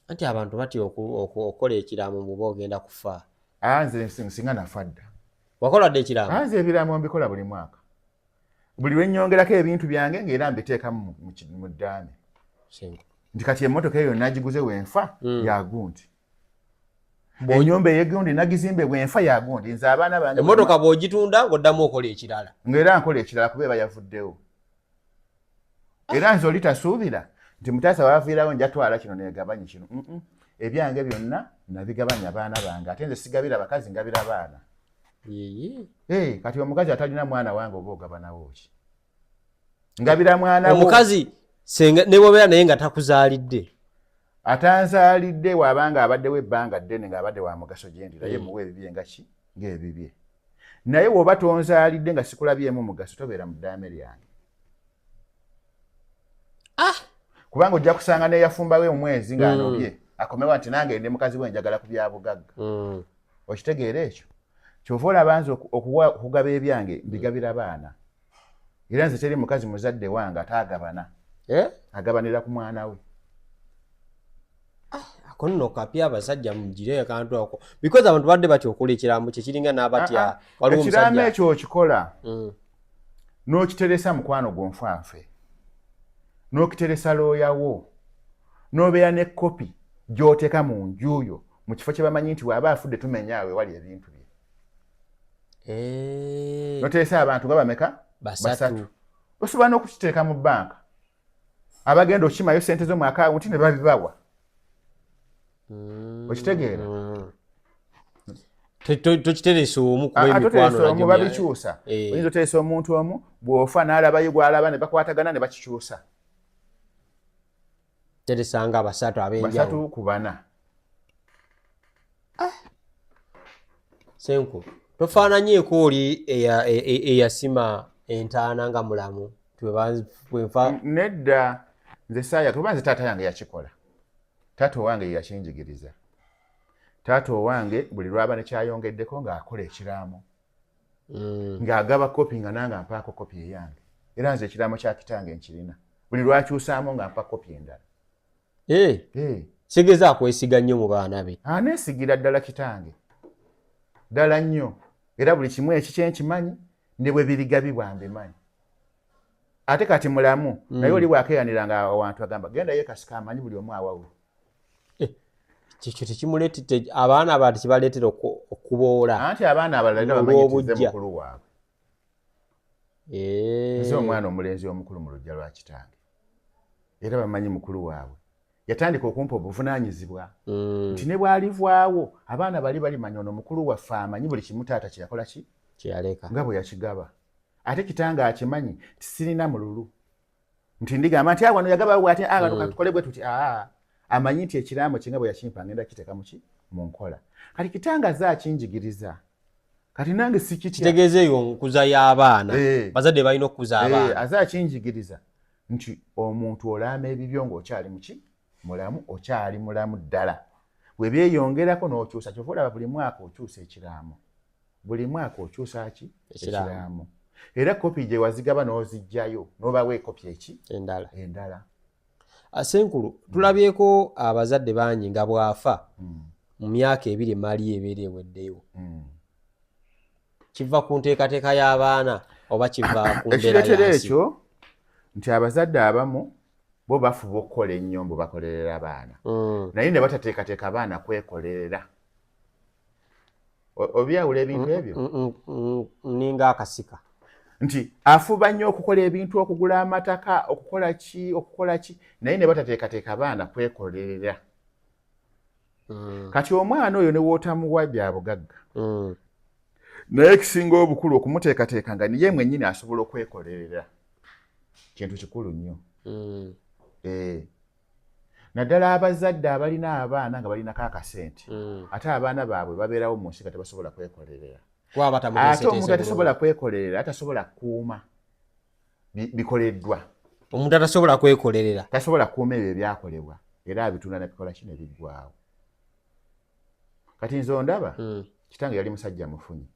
Anti abantu batya okukola ekiraamu muba ogenda kufa. Nze singa nafa dda. Wakola dde ekiraamu? Nze ebiraamu mbikola buli mwaka. Buli lwe nnyongerako ebintu byange ng'era mbiteekamu mu ddaame. Nti kati emmotoka eyo nagiguze wenfa ya gundi. Ennyumba ey'egundi nagizimbe wenfa ya gundi. Nze abaana bange emmotoka bw'ogitunda ng'oddamu okola ekirala. Ng'era nkola ekirala kuba eba yavuddewo. Era nze oli tasuubira nti mutaasa waviirawo njatwala kino neegabanye kino. Ebyange byonna nabigabanya abaana bange. Ate nze sigabira bakazi ngabira baana. Kati omukazi atalina mwana wange oba ogabanawo ki? Ngabira mwana wo. Omukazi ne bw'obeera naye nga takuzaalidde. Atanzaalidde wabanga abaddewo ebbanga ddene ng'abadde wa mugaso gye ndi naye muwe ebibye nga ki? Ng'ebibye. Naye bw'oba tonzaalidde nga sikulabyemu mugaso tobeera mu ddaame lyange. Kubanga ojja kusanga neeyafumbawe omwezi ng'anobye akomewa nti nange ndi mukazi we njagala ku bya bugagga. Okitegeera ekyo? Kyova olaba nze okugaba ebyange mbigabira baana. Era nze teri mukazi muzadde wange ataagabana. Agabanira ku mwana we. Ako nno kapya abasajja mugire akantu ako. Because abantu badde batya okola ekiraamu kye kiringa n'abatya waliwo omusajja. Ekiraamu ekyo okikola n'okiteresa mukwano gonfanfe. N'okiteresa looyawo. N'obeera ne kopi gy'oteeka mu nju yo mu kifo kye bamanyi nti waba afudde tumenyaawe wali ebintu bye. Noteresa abantu nga bameka? Basatu. Osobola n'okukiteeka mu bbanka. Abagenda okimayo ssente zo mu akawunti ne babibawa. Okitegeera? Tokiteresa omu kuba emikwano nagyo babikyusa. Oyinza oteresa omuntu omu bw'ofa n'alabayo gw'alaba ne bakwatagana ne bakikyusa. Teresanga basatu ab'enjawulo. Basatu ku bana. Senku tofaananyeeko oli eyasima entaana nga mulamu. Nedda nze saaya kuba nze taata yange yakikola. Taata wange yakinjigiriza. Taata wange buli lwaba ne kyayongeddeko ng'akola ekiraamu. Ng'agaba kopi nga nange ampaako kopi eyange. Era nze ekiraamu kya kitange nkirina. Buli lwakyusaamu nga mpa kopi endala. Kigeza akwesiga nnyo mu baana be. Neesigira ddala kitange. Ddala nnyo. Era buli kimu ekikye nkimanyi ne bwe birigabibwa mbimanyi. Ate kati mulamu naye oli bwakeeyaniranga awantu agamba genda ye kasika amanyi buli omu awawula. Kikyo tekimuleetedde abaana abantu kibaleetera okuboola. Anti abaana abalala bamanyi kize mukulu waabwe. Nze omwana omulenzi omukulu mu luggya lwa kitange. Era bamanyi mukulu waabwe. Yatandika okumpa obuvunaanyizibwa. Nti ne bw'alivaawo abaana bali balimanya ono mukulu waffe amanyi buli kimu taata kye yakola ki? Kyeyaleka. Nga bwe yakigaba. Ate kitange akimanyi tisirina mululu. Nti ndigamba nti wano yagaba bw'ati tukole bwe tuti amanyi nti ekiraamu kye nga bwe yakimpa ngenda kiteeka mu ki? Mu nkola. Kati kitange azze akinjigiriza. Kati nange sikitya. Kitegeeza eyo nkuza y'abaana. Bazadde balina okukuza abaana. Azze akinjigiriza nti omuntu olaama ebibyo ng'okyali mu ki? Mulamu okyali mulamu ddala. Bwe byeyongerako n'okyusa kyova olaba buli mwaka okyusa ekiraamu. Buli mwaka okyusa ki? Ekiraamu. Era kopi gye wazigaba n'ozijjayo n'obawa ekopi eki? Endala. Senkulu tulabyeko abazadde bangi nga bwafa mu myaka ebiri mali ebeera eweddeyo. Kiva ku nteekateeka y'abaana oba kiva ku mbeera yansi? Ekireetera ekyo nti abazadde abamu bo bafuba okukola ennyo mbu bakolerera abaana. Naye ne batateekateeka abaana kwekolerera. Obyawula ebintu ebyo? Ninga akasika. Nti afuba nnyo okukola ebintu okugula amataka okukola ki naye ne batateekateeka abaana kwekolerera. kati omwana oyo ne wootamuwa bya bugagga naye ekisinga obukulu okumuteekateeka nga niye mwennyini asobola okwekolerera kintu kikulu nnyo. Naddala abazadde abalina abaana nga balinako akasente ate abaana baabwe babeerawo mu nsi nga tebasobola kwekolerera. Ate omuntu atasobola kwekolerera atasobola kuuma bikoleddwa. Omuntu atasobola kwekolerera tasobola kuuma ebyo ebyakolebwa era abitunda nabikola kino ebiggwaawo. Kati nze ondaba kitange yali musajja mufunyi,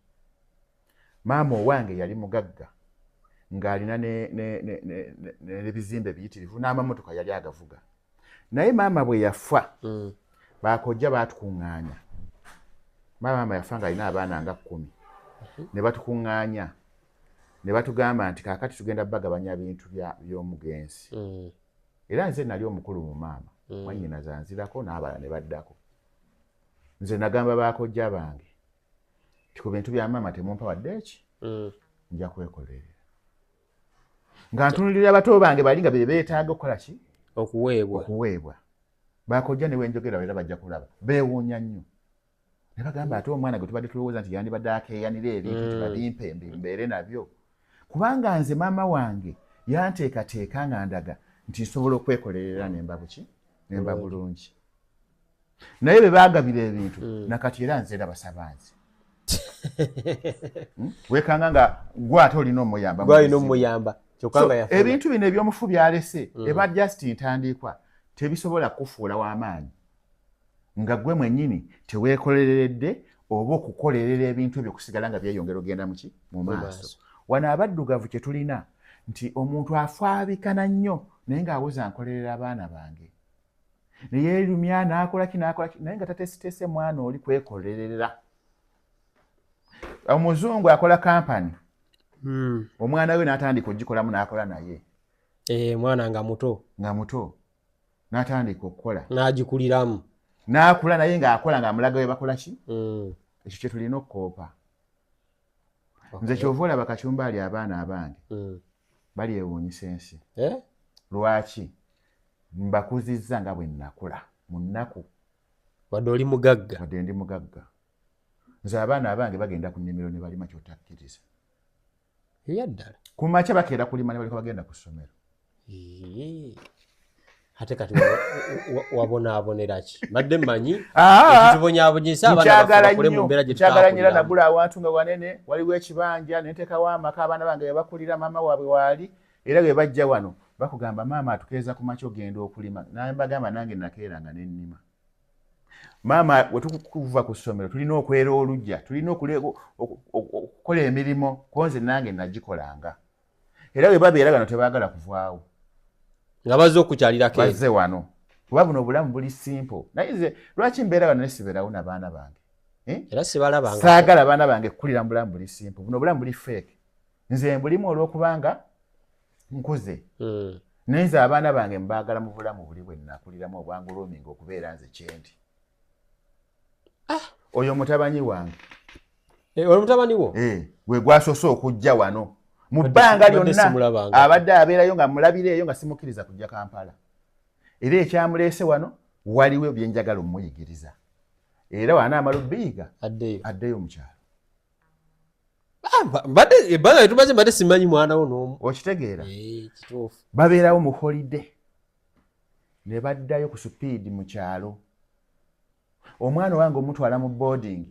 maama owange yali mugagga ng'alina n'ebizimbe biyitirivu n'amamotoka yali agavuga. Naye maama bwe yafa baakojja baatukuŋŋaanya. Maama yafa ng'alina abaana nga 10 ne batukuŋŋaanya ne batugamba nti kaakati tugenda bagabanya bintu by'omugenzi. Era nze nali omukulu mu maama mwannyina zanzirako n'abalala ne baddako. Nze nagamba baakojja bange nti ku bintu bya maama temumpa wadde eki nja kwekolerera. Nga ntunulira abato bange bali nga be beetaaga okukola ki? Okuweebwa. Baakojja ne wenjogera era bajja kulaba beewuunya nnyo. Ne bagamba ate omwana gwe tubadde tulowooza nti yandibadde akeeyanira ebintu nti babimpe mbeere nabyo. Kubanga nze maama wange yanteekateeka nga ndaga nti nsobola okwekolerera nemba buki? Nemba bulungi. Naye be baagabira ebintu nakati era nze ndabasaba nze. Wekanga nga gwe ate olina omuyamba. Gwalina omuyamba. Ebintu bino ebyomufu byalese eba just ntandikwa tebisobola kufuula w'amaanyi nga gwe mwennyini teweekoleredde oba okukolerera ebintu ebyo kusigala nga byeyongera ogenda mu maaso. Wano abaddugavu kye tulina nti omuntu afaabikana nnyo naye ng'awoza nkolerera abaana bange. Ne yeerumya n'akola ki naye nga tateesiteese mwana oli kwekolerera. Omuzungu akola kampani. Omwana we n'atandika okugikolamu n'akola naye. Mwana nga muto n'atandika okukola. N'agikuliramu. N'akula naye ng'akola ng'amulaga we bakola ki? Ekyo kye tulina okukoopa. Nze kyova olaba Kacumbaali abaana abange balyewuunyisa ensi. Lwaki? Mbakuzizza nga bwe nnakula mu nnaku. Wadde oli mugagga? Wadde ndi mugagga. Nze abaana abange bagenda ku nnimiro ne balima kyotakkiriza. Ddala. Ku makya bakeera kulima ne baleka bagenda ku ssomero. Ate kati wabonaabonera ki? Badde mmanyi ekitubonyaabonyesa abaana bakole mu mbeera gye tutaakuliramu. Kyagala nyira nagula awantu nga wanene waliwo ekibanja ne nteekawo amaka abaana bange be bakulira maama waabwe waali era bwe bajja wano bakugamba maama atukeeza ku makya ogenda okulima. Naye mbagamba nange nakeeranga ne nnima. Maama bwe tukuva ku ssomero tulina okwera olujja, tulina okukola emirimu konze nange nagikolanga. Era bwe babeera gano tebaagala kuvaawo. Nga bazze okukyalirako eyo. Bazze wano. Kuba buno obulamu buli simple. Naye nze lwaki mbeera wano nesibeerawo n'abaana bange? Era sibalabanga. Saagala abaana bange kukulira mu bulamu buli simple. Buno obulamu buli fake. Nze mbulimu olw'okubanga nkuze. Naye nze abaana bange mbaagala mu bulamu buli bwe nnakuliramu obwanguloominga okubeera nze kyendi. Oyo mutabanyi wange. Oyo mutabani wo? Gwe gwasoose okujja wano. Mu bbanga lyonna abadde abeerayo nga mulabireeyo nga simukkiriza kujja Kampala. Era ekyamuleese wano waliwo bye njagala omuyigiriza. Era wanaamala obbiyiga addeyo mu kyalo. Ebbanga lyetumaze mbadde simanyi mwana wo n'omu. Okitegeera? Kituufu. Babeerawo mu holiday ne baddayo ku supiidi mu kyalo. Omwana wange omutwala mu boarding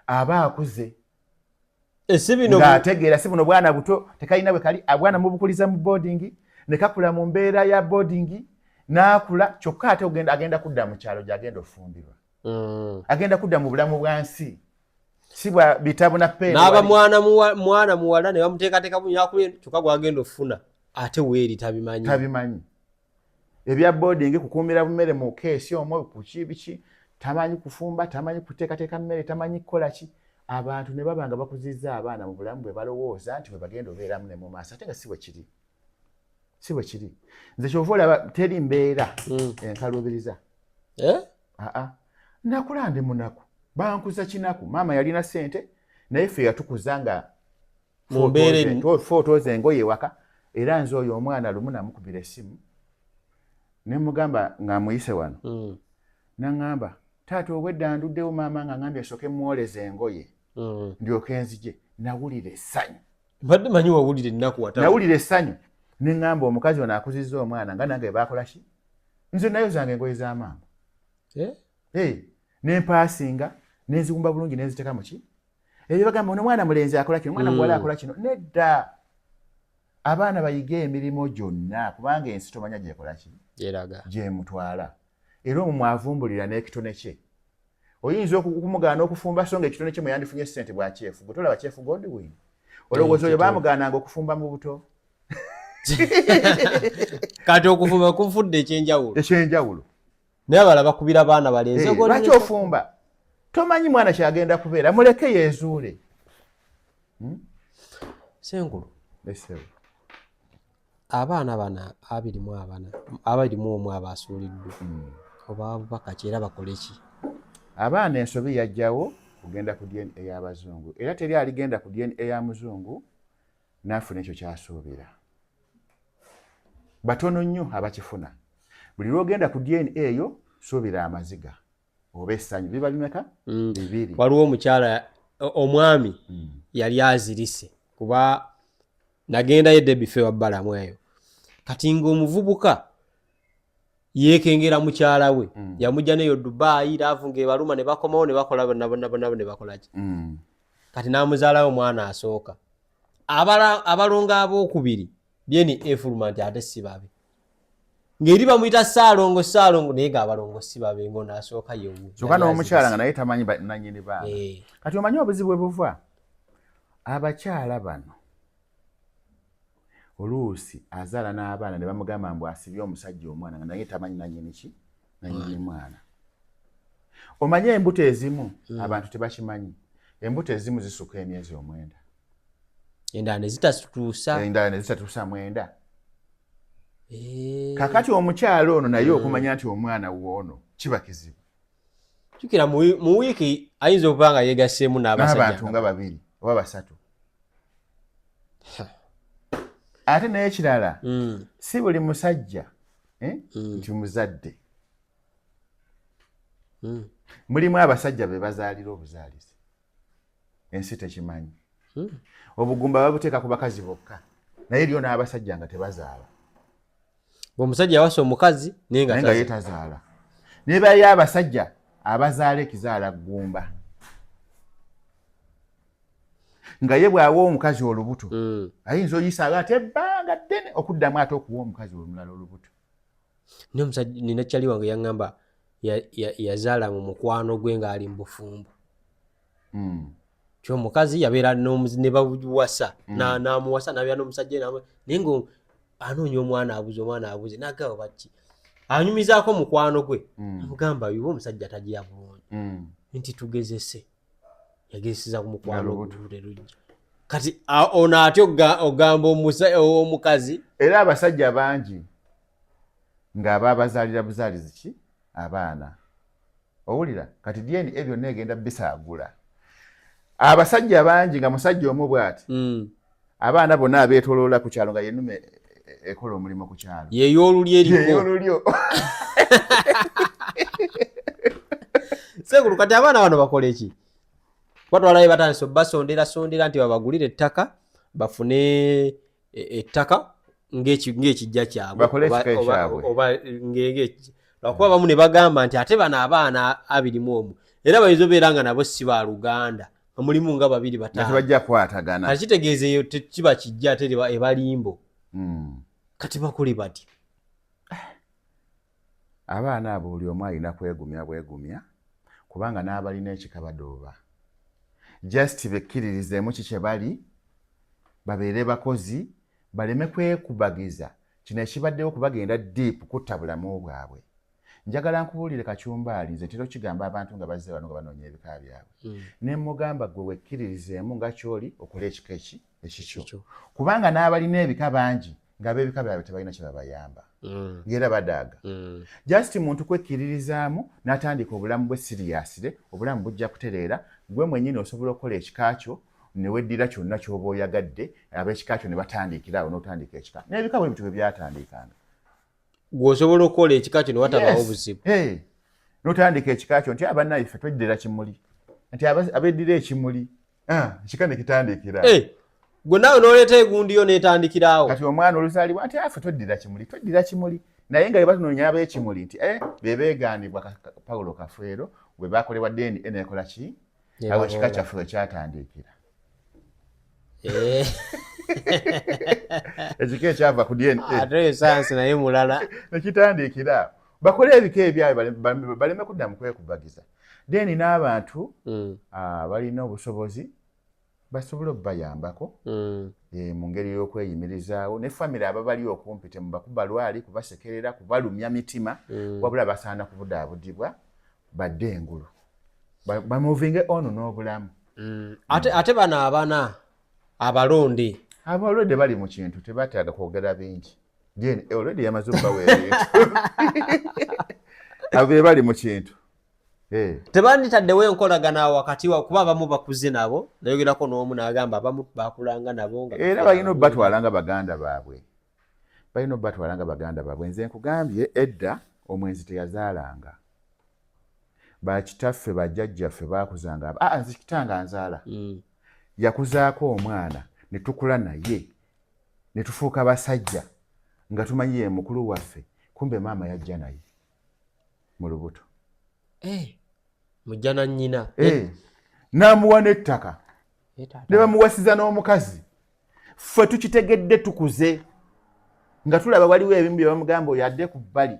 aba akuze. Ng'ategeera si buno bwana buto tekalina bwe kali abwana mubukuliza mu boarding ne kakula mu mbeera ya boarding n'akula kyokka ate agenda kudda mu kyalo gy'agenda ofumbirwa. Agenda kudda mu bulamu bwansi si bwa bitabo na peni. N'aba mwana muwala ne bamuteekateeka bunyakule kyokka gwagenda ofuna ate weeri tabimanyi. Ebya boarding kukuumira mmere mu keesi omwo ku biki tamanyi kufumba, tamanyi kuteekateeka mmere, tamanyi kukola ki. Abantu ne babanga bakuzizza abaana mu bulamu bwe balowooza nti bwe bagenda obeeramu ne mu maaso ate nga si bwe kiri. Nze kyova olaba teri mbeera enkaluubiriza. Nakula ndi munaku bankuza kinaku. Maama yalina ssente naye ffe yatukuza nga mu mbeera footoza engoye ewaka. Era nze oyo omwana lumu namukubira essimu ne mugamba ng'amuyise wano. N'aŋŋamba taata obwedda nduddewo maama nga ngambye soke muwoleza engoye ndyoke nzije nawulira essanyu mbadde manyi wawulira ennaku watamu nawulira essanyu ne ngamba omukazi ono akuzizza omwana nga nange bakola ki nze nayo zange engoye z'amaama ne mpaasinga ne nziwumba bulungi ne nziteeka mu ki ebyo bagamba ono mwana mulenzi akola kino mwana muwala akola kino nedda abaana bayiga emirimu gyonna kubanga ensi tomanya gyekola ki gyemutwala era omwo mwavumbulira n'ekitone kye oyinza okumugaana okufumba so nga ekitone kye mweyandifunye ssente bwakyefuga tolaba kyefuga Godwin olowooza oyo bamugaananga okufumba mu buto kati okufumba kufudde ekyenjawulo naye abala bakubira abaana balenzi lwaki ofumba tomanyi mwana kyagenda kubeera muleke yeezuule senkulu abaana bana abirimu omu abasuuliddwa oba abubaka kyera bakole ki abaana ensobi yajjawo kugenda ku DNA ey'abazungu era teri aligenda ku DNA eya muzungu n'afuna ekyo kyasuubira batono nnyo abakifuna buli lwogenda ku DNA eyo suubira amaziga oba essanyu biba bimeka bibiri waliwo omukyala omwami yali azirise kuba nagendayo debife wabbalamu eyo kati ng'omuvubuka yeekengera mukyala we yamujja neyo Dubai laavu ng'ebaluma ne bakomawo ne bakola bonna ne bakolaki kati n'amuzaalayo omwana asooka abalongo abookubiri byeni efuluma nti ate si babe ng'eri bamuyita Ssaalongo naye ng'abalongo si babe ngo n'asooka yewu kyokka n'omukyala nga naye tamanyi nanyini baana kati omanyi obuzibu bwe buva abakyala bano oluusi azaala n'abaana ne bamugamba mbu asibye omusajja omwana nga naye tamanyi nanyini ki nanyini mwana omanyi embuto ezimu abantu tebakimanyi embuto ezimu zisuka emyezi 9 endala ne zitatuusa 9 kakati omukyala ono naye okumanya nti omwana woono kiba kizibu jukira mu wiiki ayinza okuba nga yeegasseemu n'abantu nga 2 oba 3 ate naye kirala si buli musajja nti muzadde mulimu abasajja be bazaalira obuzaalizi ensi tekimanyi obugumba babuteeka ku bakazi bokka naye eriyo n'abasajja nga tebazaala omusajja yawasa omukazi naye nga ye tazaala ne bayo abasajja abazaala ekizaala ggumba nga ye bw'awa omukazi olubuto ayinza oyisaaga ate ebbanga ddene okuddamu ate okuwa omukazi omulala olubuto nina kyali wange yaŋŋamba yazaala mu mukwano gwe ng'ali mu bufumbo kyomukazi yabeera ne bawasa n'amuwasa n'abeera n'omusajja naye nga anoonya omwana abuze n'agaba baki anyumizaako mukwano gwe amugamba yuba omusajja tagira bulungi nti tugezese yagezeseza ku mukwano obudde lujja kati ono ate ogamba omukazi era abasajja bangi ng'ababazaalira buzaalizi ki abaana owulira kati DNA byonna egenda bisaagula abasajja bangi nga musajja omu bw'ati abaana bonna abeetooloola ku kyalo nga yennume ekola omulimu ku kyalo yeyoolulyo eriko sekulu kati abaana bano bakole ki batwalayo batandise basondera nti babagulire ettaka bafune ettaka ng'ekijja kyabwe oba lwakuba bamu ne bagamba nti ate bano abaana 21 era bayinza obeera nga nabo si ba Luganda mulimu nga 2 5 bajja kwatagana akitegeeza eyo kiba kijja ate ebalimbo kati bakuli bati abaana abo buli omu alina bwegumya kubanga n'abalina ekikabadooba just bekkiririzeemu kikye bali babeere bakozi baleme kwekubagiza kino ekibaddewo kubagenda deep kutta bulamu bwabwe njagala nkubuulire Kacumbaali nze ntera okigamba abantu nga bazze wano nga banoonya ebika byabwe ne mugamba gwe wekkiririzeemu nga kyoli okola ekika ekikyo kubanga n'abalina ebika bangi ng'ab'ebika byabwe tebalina kye babayamba ng'era badaaga just muntu kwekkiririzaamu n'atandika obulamu bwe siriyasire obulamu bujja kutereera gwe mwennyini osobola okukola ekika kyo ne weddira kyonna ky'oba oyagadde ab'ekika kyo ne batandikira awo n'otandika ekika n'ebika bwe bityo bwe byatandikanga gw'osobola okukola ekika kyo ne watabaawo obuzibu n'otandika ekika kyo nti abannayiffe tweddira kimuli nti abeddira ekimuli ekika ne kitandikira gwe naawe n'oleeta egundi yo n'etandikirawo kati omwana oluzaalibwa nti affe tweddira kimuli naye nga bwe batunoonya ab'ekimuli nti be beegaanibwa Paulo Kafeero bwe baakolebwa DNA neekola ki awo ekika kyaffe we kyatandikira ekika ekyava ku DNA ate esayansi naye mulala nekitandikira bakole ebika ebyabwe baleme kudda mu kwekubagiza then n'abantu balina obusobozi basobole okubayambako mu ngeri y'okweyimirizaawo ne famire ababali okumpi temubakuba lwali kubasekerera kubalumya mitima wabula basaana kubudaabudibwa badde engulu bamuvinge ono n'obulamu ate bano abana abalonde bali mu kintu tebataaga kwogera bingi olwedi yamaze okubaweera ebintu abo bali mu kintu tebanditaddewo enkolagana wakati kuba abamu bakuze nabo nayogerako n'omu n'agamba abamu bakulanga nabo era balina obbatwala nga baganda baabwe nze nkugambye edda omwenzi teyazaalanga bakitaffe bajjajjaffe baakuzanga nze kitanga nzaala yakuzaako omwana ne tukula naye ne tufuuka basajja nga tumanyi ye mukulu waffe kumbe maama yajja naye mu lubuto mujja na nnyina n'amuwa n'ettaka ne bamuwasiza n'omukazi ffe tukitegedde tukuze nga tulaba waliwo ebimu bye bamugamba oyo adde ku bbali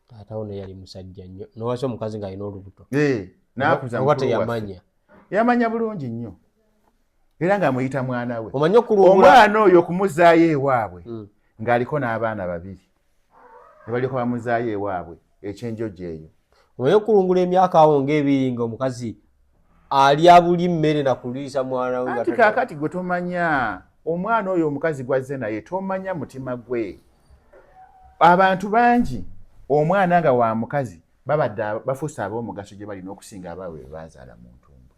taatawo ne yali musajja nnyo n'owasa omukazi ng'alina olubuto n'akuza oba teyamanya yamanya bulungi nnyo era ng'amuyita mwana we omanyi okulungula omwana oyo okumuzaayo ewaabwe ng'aliko n'abaana babiri ne baliko bamuzaayo ewaabwe ekyenjojja eyo omanyi okulungula emyaka awo ng'ebiri ng'omukazi alya buli mmere nakuliisa mwana we anti kaakati gwe tomanya omwana oyo omukazi gwazze naye tomanya mutima gwe abantu bangi omwana nga wa mukazi babadde bafuuse ab'omugaso gye balina okusinga abaabwe be baazaala mu ntumbu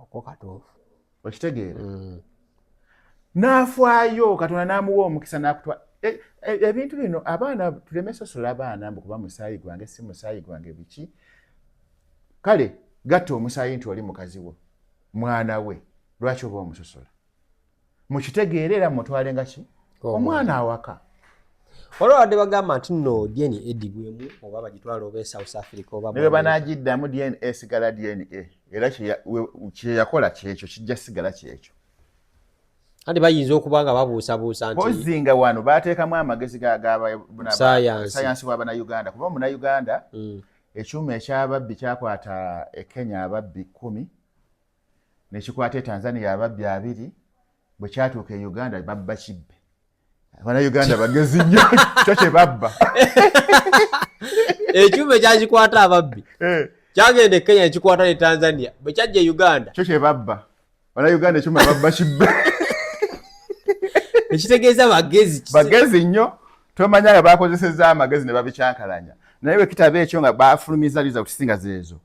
okwo katuufu okitegeera n'afaayo Katonda n'amuwa omukisa n'akutwa ebintu bino abaana tuleme sosola abaana mbu kuba musaayi gwange si musaayi gwange biki kale gatta omusaayi nti oli mukazi wo mwana we lwaki oba omusosola mukitegeere era mutwale nga ki omwana awaka olwo wadde bagamba nti nno DNA eddibwemu oba bagitwala oba South Africa oba naye banagiddamu DNA esigala DNA era kyeyakola kyekyo kijja sigala kyekyo andi bayinza okuba nga babuusabuusa nti pozinga wano baateekamu amagezi sayansi w'Abannayuganda kuba Omunnayuganda ekyuma ekyababbi kyakwata Kenya ababbi 10 nekikwata Tanzania ababbi 2 bwe kyatuuka e Uganda babba kibbe Abannayuganda bagezi nnyo kyo kye babba ekyuma ekyakikwata ababbi kyagenda e Kenya ekikwata ne Tanzania bwe kyajja e Uganda kyo kye babba Abannayuganda ekyuma babba kibbe ekitegeeza bagezi nnyo tomanya nga bakozesezza amagezi ne babikyankalanya naye bwe kitaba ekyo nga bafulumiza liza okusinga zeezo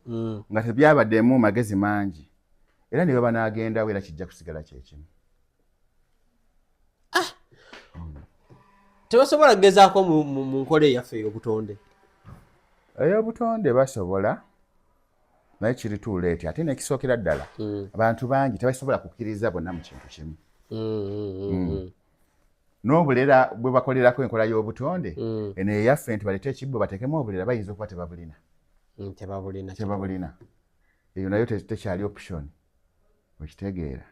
nga tebyabaddemu magezi mangi era ne baba n'agendawo era kijja kusigala kyekimu tebasobola kugezaako mu nkola eyaffe ey'obutonde ey'obutonde basobola naye kiri too late ate nekisookera ddala abantu bangi tebasobola kukkiriza bonna mu kintu kimu n'obulera bwe bakolerako enkola y'obutonde eno eyaffe nti balete ekibbo bateekemu obulera bayinza okuba tebabulina eyo nayo tekyali option okitegeera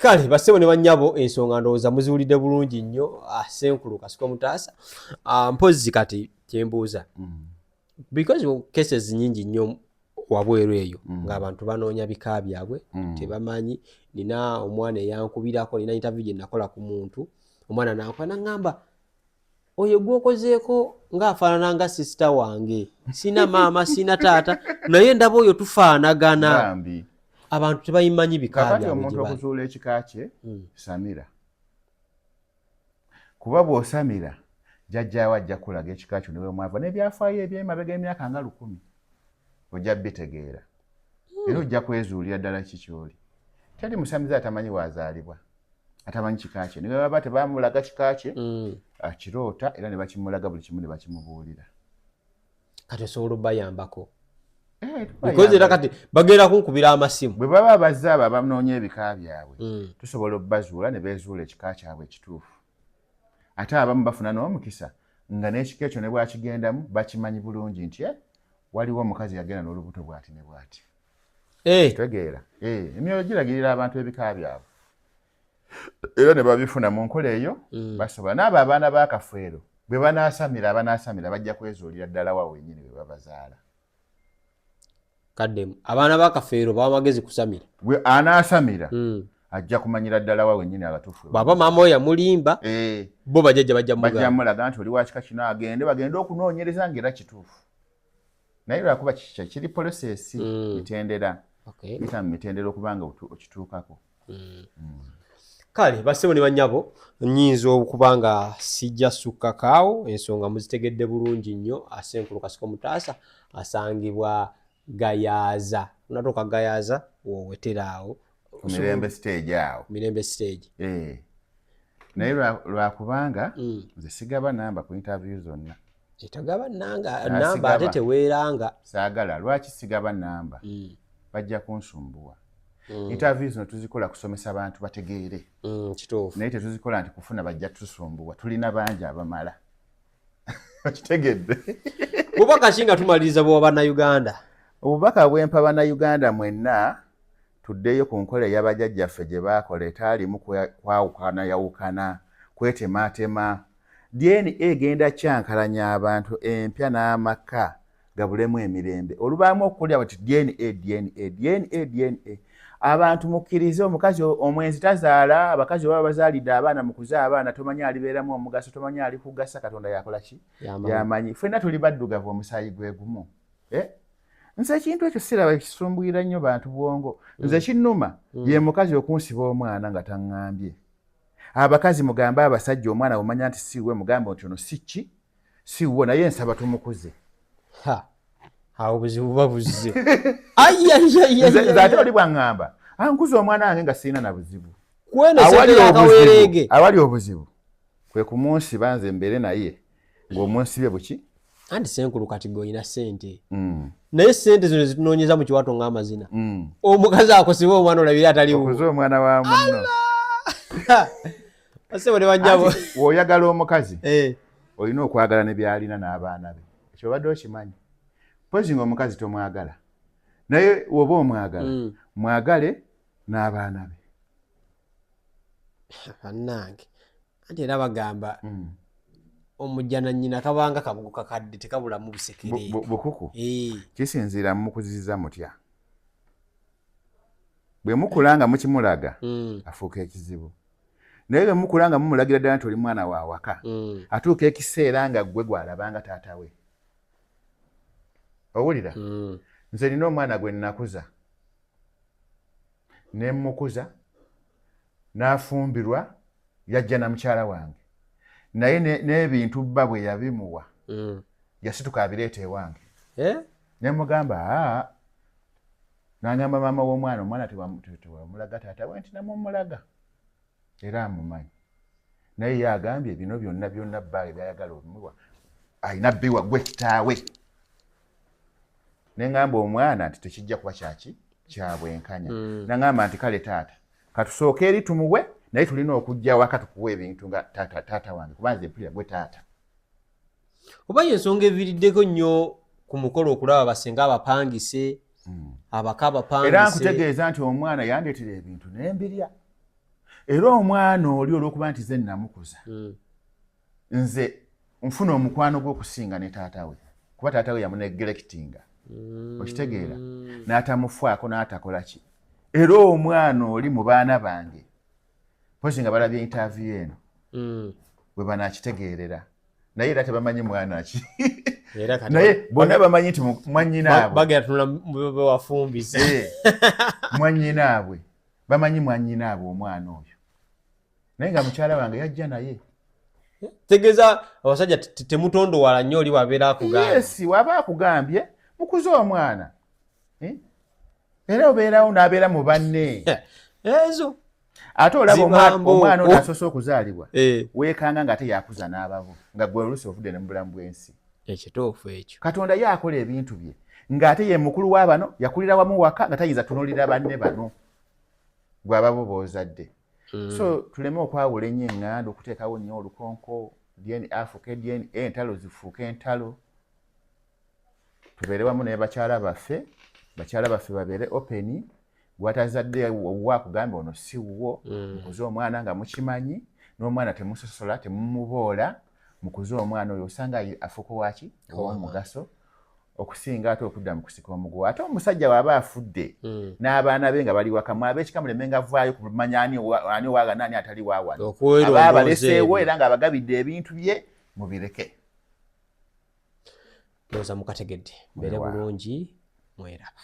kale bassebo ne bannyabo ensonga ndowooza muziwulidde bulungi nnyo Senkulu Kasiko Mutaasa mpozi kati kyembuuza because cases nyingi nnyo wabweru eyo ng'abantu banoonya bika byabwe tebamanyi nina omwana eyankubirako nina interview gye nakola ku muntu omwana naŋŋamba oyo gwokozeeko ng'afaanana nga sisita wange sina maama sina taata naye ndaba oyo tufaanagana abantu tebayimanyi bika byabwe omuntu okuzuula ekika kye samira kuba bw'osamira jjajjaawe ajja kulaga ekika kyo ne bwemwava n'ebyafaayo eby'emabega emyaka nga 10 ojja bitegeera era ojja kwezuulira ddala kikyoli teri musamiza atamanyi waazaalibwa atamanyi kika kye ne baba tebamulaga kika kye akiroota era ne bakimulaga buli kimu ne bakimubuulira kati osobola obbayambako because era kati bagenda kunkubira amasimu bwe baba bazze abo abanoonya ebika byabwe tusobola obbazuula ne beezuula ekika kyabwe ekituufu ate abamu bafuna n'omukisa nga n'ekika ekyo ne bwakigendamu bakimanyi bulungi nti waliwo omukazi yagenda n'olubuto bw'ati ne bw'ati tegeera emyoyo giragirira abantu ebika byabwe era ne babifuna mu nkola eyo basobola n'abo abaana ba Kafeero bwe banaasamira bajja kwezuulira ddala wa wenyini bwe babazaala kaddemu abaana ba Kafeero baba magezi kusamira bwe anaasamira ajja kumanyira ddala wa wenyini abatuufu baba maama oyo yamulimba bo bajjajja bajja mulaga nti oli wa kika kino bagende okunoonyereza ng'era kituufu naye lwakuba kiri polosesi mitendera bita mu mitendera okubanga okituukako kale bassebo ne bannyabo nnyinza okuba nga sijja sukkakaawo ensonga muzitegedde bulungi nnyo Asenkulu Kasiko Mutaasa asangibwa Gayaaza unatoka Gayaaza woweteraawo Mirembe stage awo Mirembe stage naye lwakubanga nze sigaba namba ku interview zonna etagaba namba ate teweeranga saagala lwaki sigaba namba bajja kunsumbuwa interview zino tuzikola kusomesa abantu bategeere kituufu naye tetuzikola nti kufuna bajja tusumbuwa tulina bangi abamala kitegedde bubaka ki nga tumaliriza bwa bannayuganda obubaka bwempa bannayuganda mwenna tuddeyo ku nkola ey'abajjajjaffe gye baakola etaalimu kwawukana kwetemaatema DNA egenda kyankalanya abantu empya n'amaka gabulemu emirembe olubaamu okukolera bati DNA abantu mukkirize omukazi omwenzi tazaala abakazi baba bazaalidde abaana mu kuzaala abaana tomanyi alibeeramu omugaso tomanyi ali kugasa Katonda yakola ki yamanyi ffenna tuli baddugavu omusaayi gwe gumu nze ekintu ekyo siraba kisumbuira nnyo bantu bwongo nze kinnuma ye mukazi okunsiba omwana nga taŋŋambye abakazi mugambe abasajja omwana bumanya nti siwe mugambe nti ono siki siwo naye nsaba tumukuze awo obuzibu babuzze ate oli bwaŋŋamba nkuze omwana wange nga sirina na buzibu awali obuzibu kwe kumunsiba nze mbeere naye ng'omunsibye buki anti Senkulu kati g'olina ssente naye ssente zino zitunoonyeza mu kiwato ng'amazina omukazi akosiba omwana olabire ataliwo okuze omwana wa munno Bassebo ne bannyabo w'oyagala omukazi olina okwagala ne byalina n'abaana be ekyo obadde okimanyi pozi ng'omukazi tomwagala naye woba omwagala mwagale n'abaana be bannange anti era bagamba omujjana nnyina kabanga kabugu kakadde tekabulamu busekere bukuku kisinziira mu mukuziza mutya bwe mukula nga mukimulaga afuuka ekizibu naye bwe mukula nga mumulagira ddala nti oli mwana wa waka atuuka ekiseera nga ggwe gw'alabanga taata we owulira nze nina omwana gwe nnakuza ne mmukuza n'afumbirwa yajja na mukyala wange naye n'ebintu bba bwe yabimuwa yasituka abireeta ewange ne mugamba n'angamba maama w'omwana omwana tewamulaga taata we nti namumulaga era amumanyi naye ye agambye bino byonna bba byayagala obimuwa ayina bbiwa gwe kitaawe ne ngamba omwana nti tekijja kuba kyabwenkanya nangamba nti kale taata katusooke eri tumuwe naye tulina okujja waka tukuwa ebintu nga taata wange kubanza empulira gwe taata oba yensonga eviiriddeko nnyo ku mukolo okulaba basenga abapangise abaka abapangise era nkutegeeza nti omwana yandeetera ebintu nembirya era omwana oli olw'okuba nti ze namukuza nze nfuna omukwano gw'okusinga ne taata we kuba taata we yamunegerekitinga okitegeera n'atamufaako n'atakola ki era omwana oli mu baana bange pozi nga balabye interview eno bwe banakitegeerera naye era tebamanyi mwana ki naye bonna bamanyi nti mwannyinaabwe bagatula bewafumbise mwannyinaabwe bamanyi mwannyinaabwe omwana oyo naye nga mukyala wange yajja naye tegeeza abasajja temutondowala nnyo oli wabeera akugambye yes waba akugambye mukuze omwana era obeerawo n'abeera mu banne ezo ate olaba Zibambo. omwana ono asoose okuzaalibwa Eh. weekanga nga teyakuza n'ababo nga gwe oluusi ovudde ne mu bulamu bw'ensi. Ekituufu ekyo. Katonda ye akola ebintu bye ng'ate ye mukulu wa bano yakulira wamu waka nga tayinza tunuulira banne bano gw'ababo b'ozadde. So tuleme okwawula ennyo eŋŋanda okuteekawo nnyo olukonko DNA afuuke DNA entalo zifuuke entalo. Tubeere wamu naye bakyala baffe babeere openi. Gwatazadde wa kugamba ono si wuwo mukuze omwana nga mukimanyi n'omwana temusosola temumuboola mukuze omwana oyo osanga afuuka waki ow'omugaso okusinga ate okudda mu kusika omuguwa. Ate omusajja waba afudde n'abaana be nga bali waka mwab'ekika muleme nga avaayo kumanya ani waagana ani atali waawano aba abaleseewo era ng'abagabidde ebintu bye mubireke. Ndowooza mukategedde mbeere bulungi mweraba.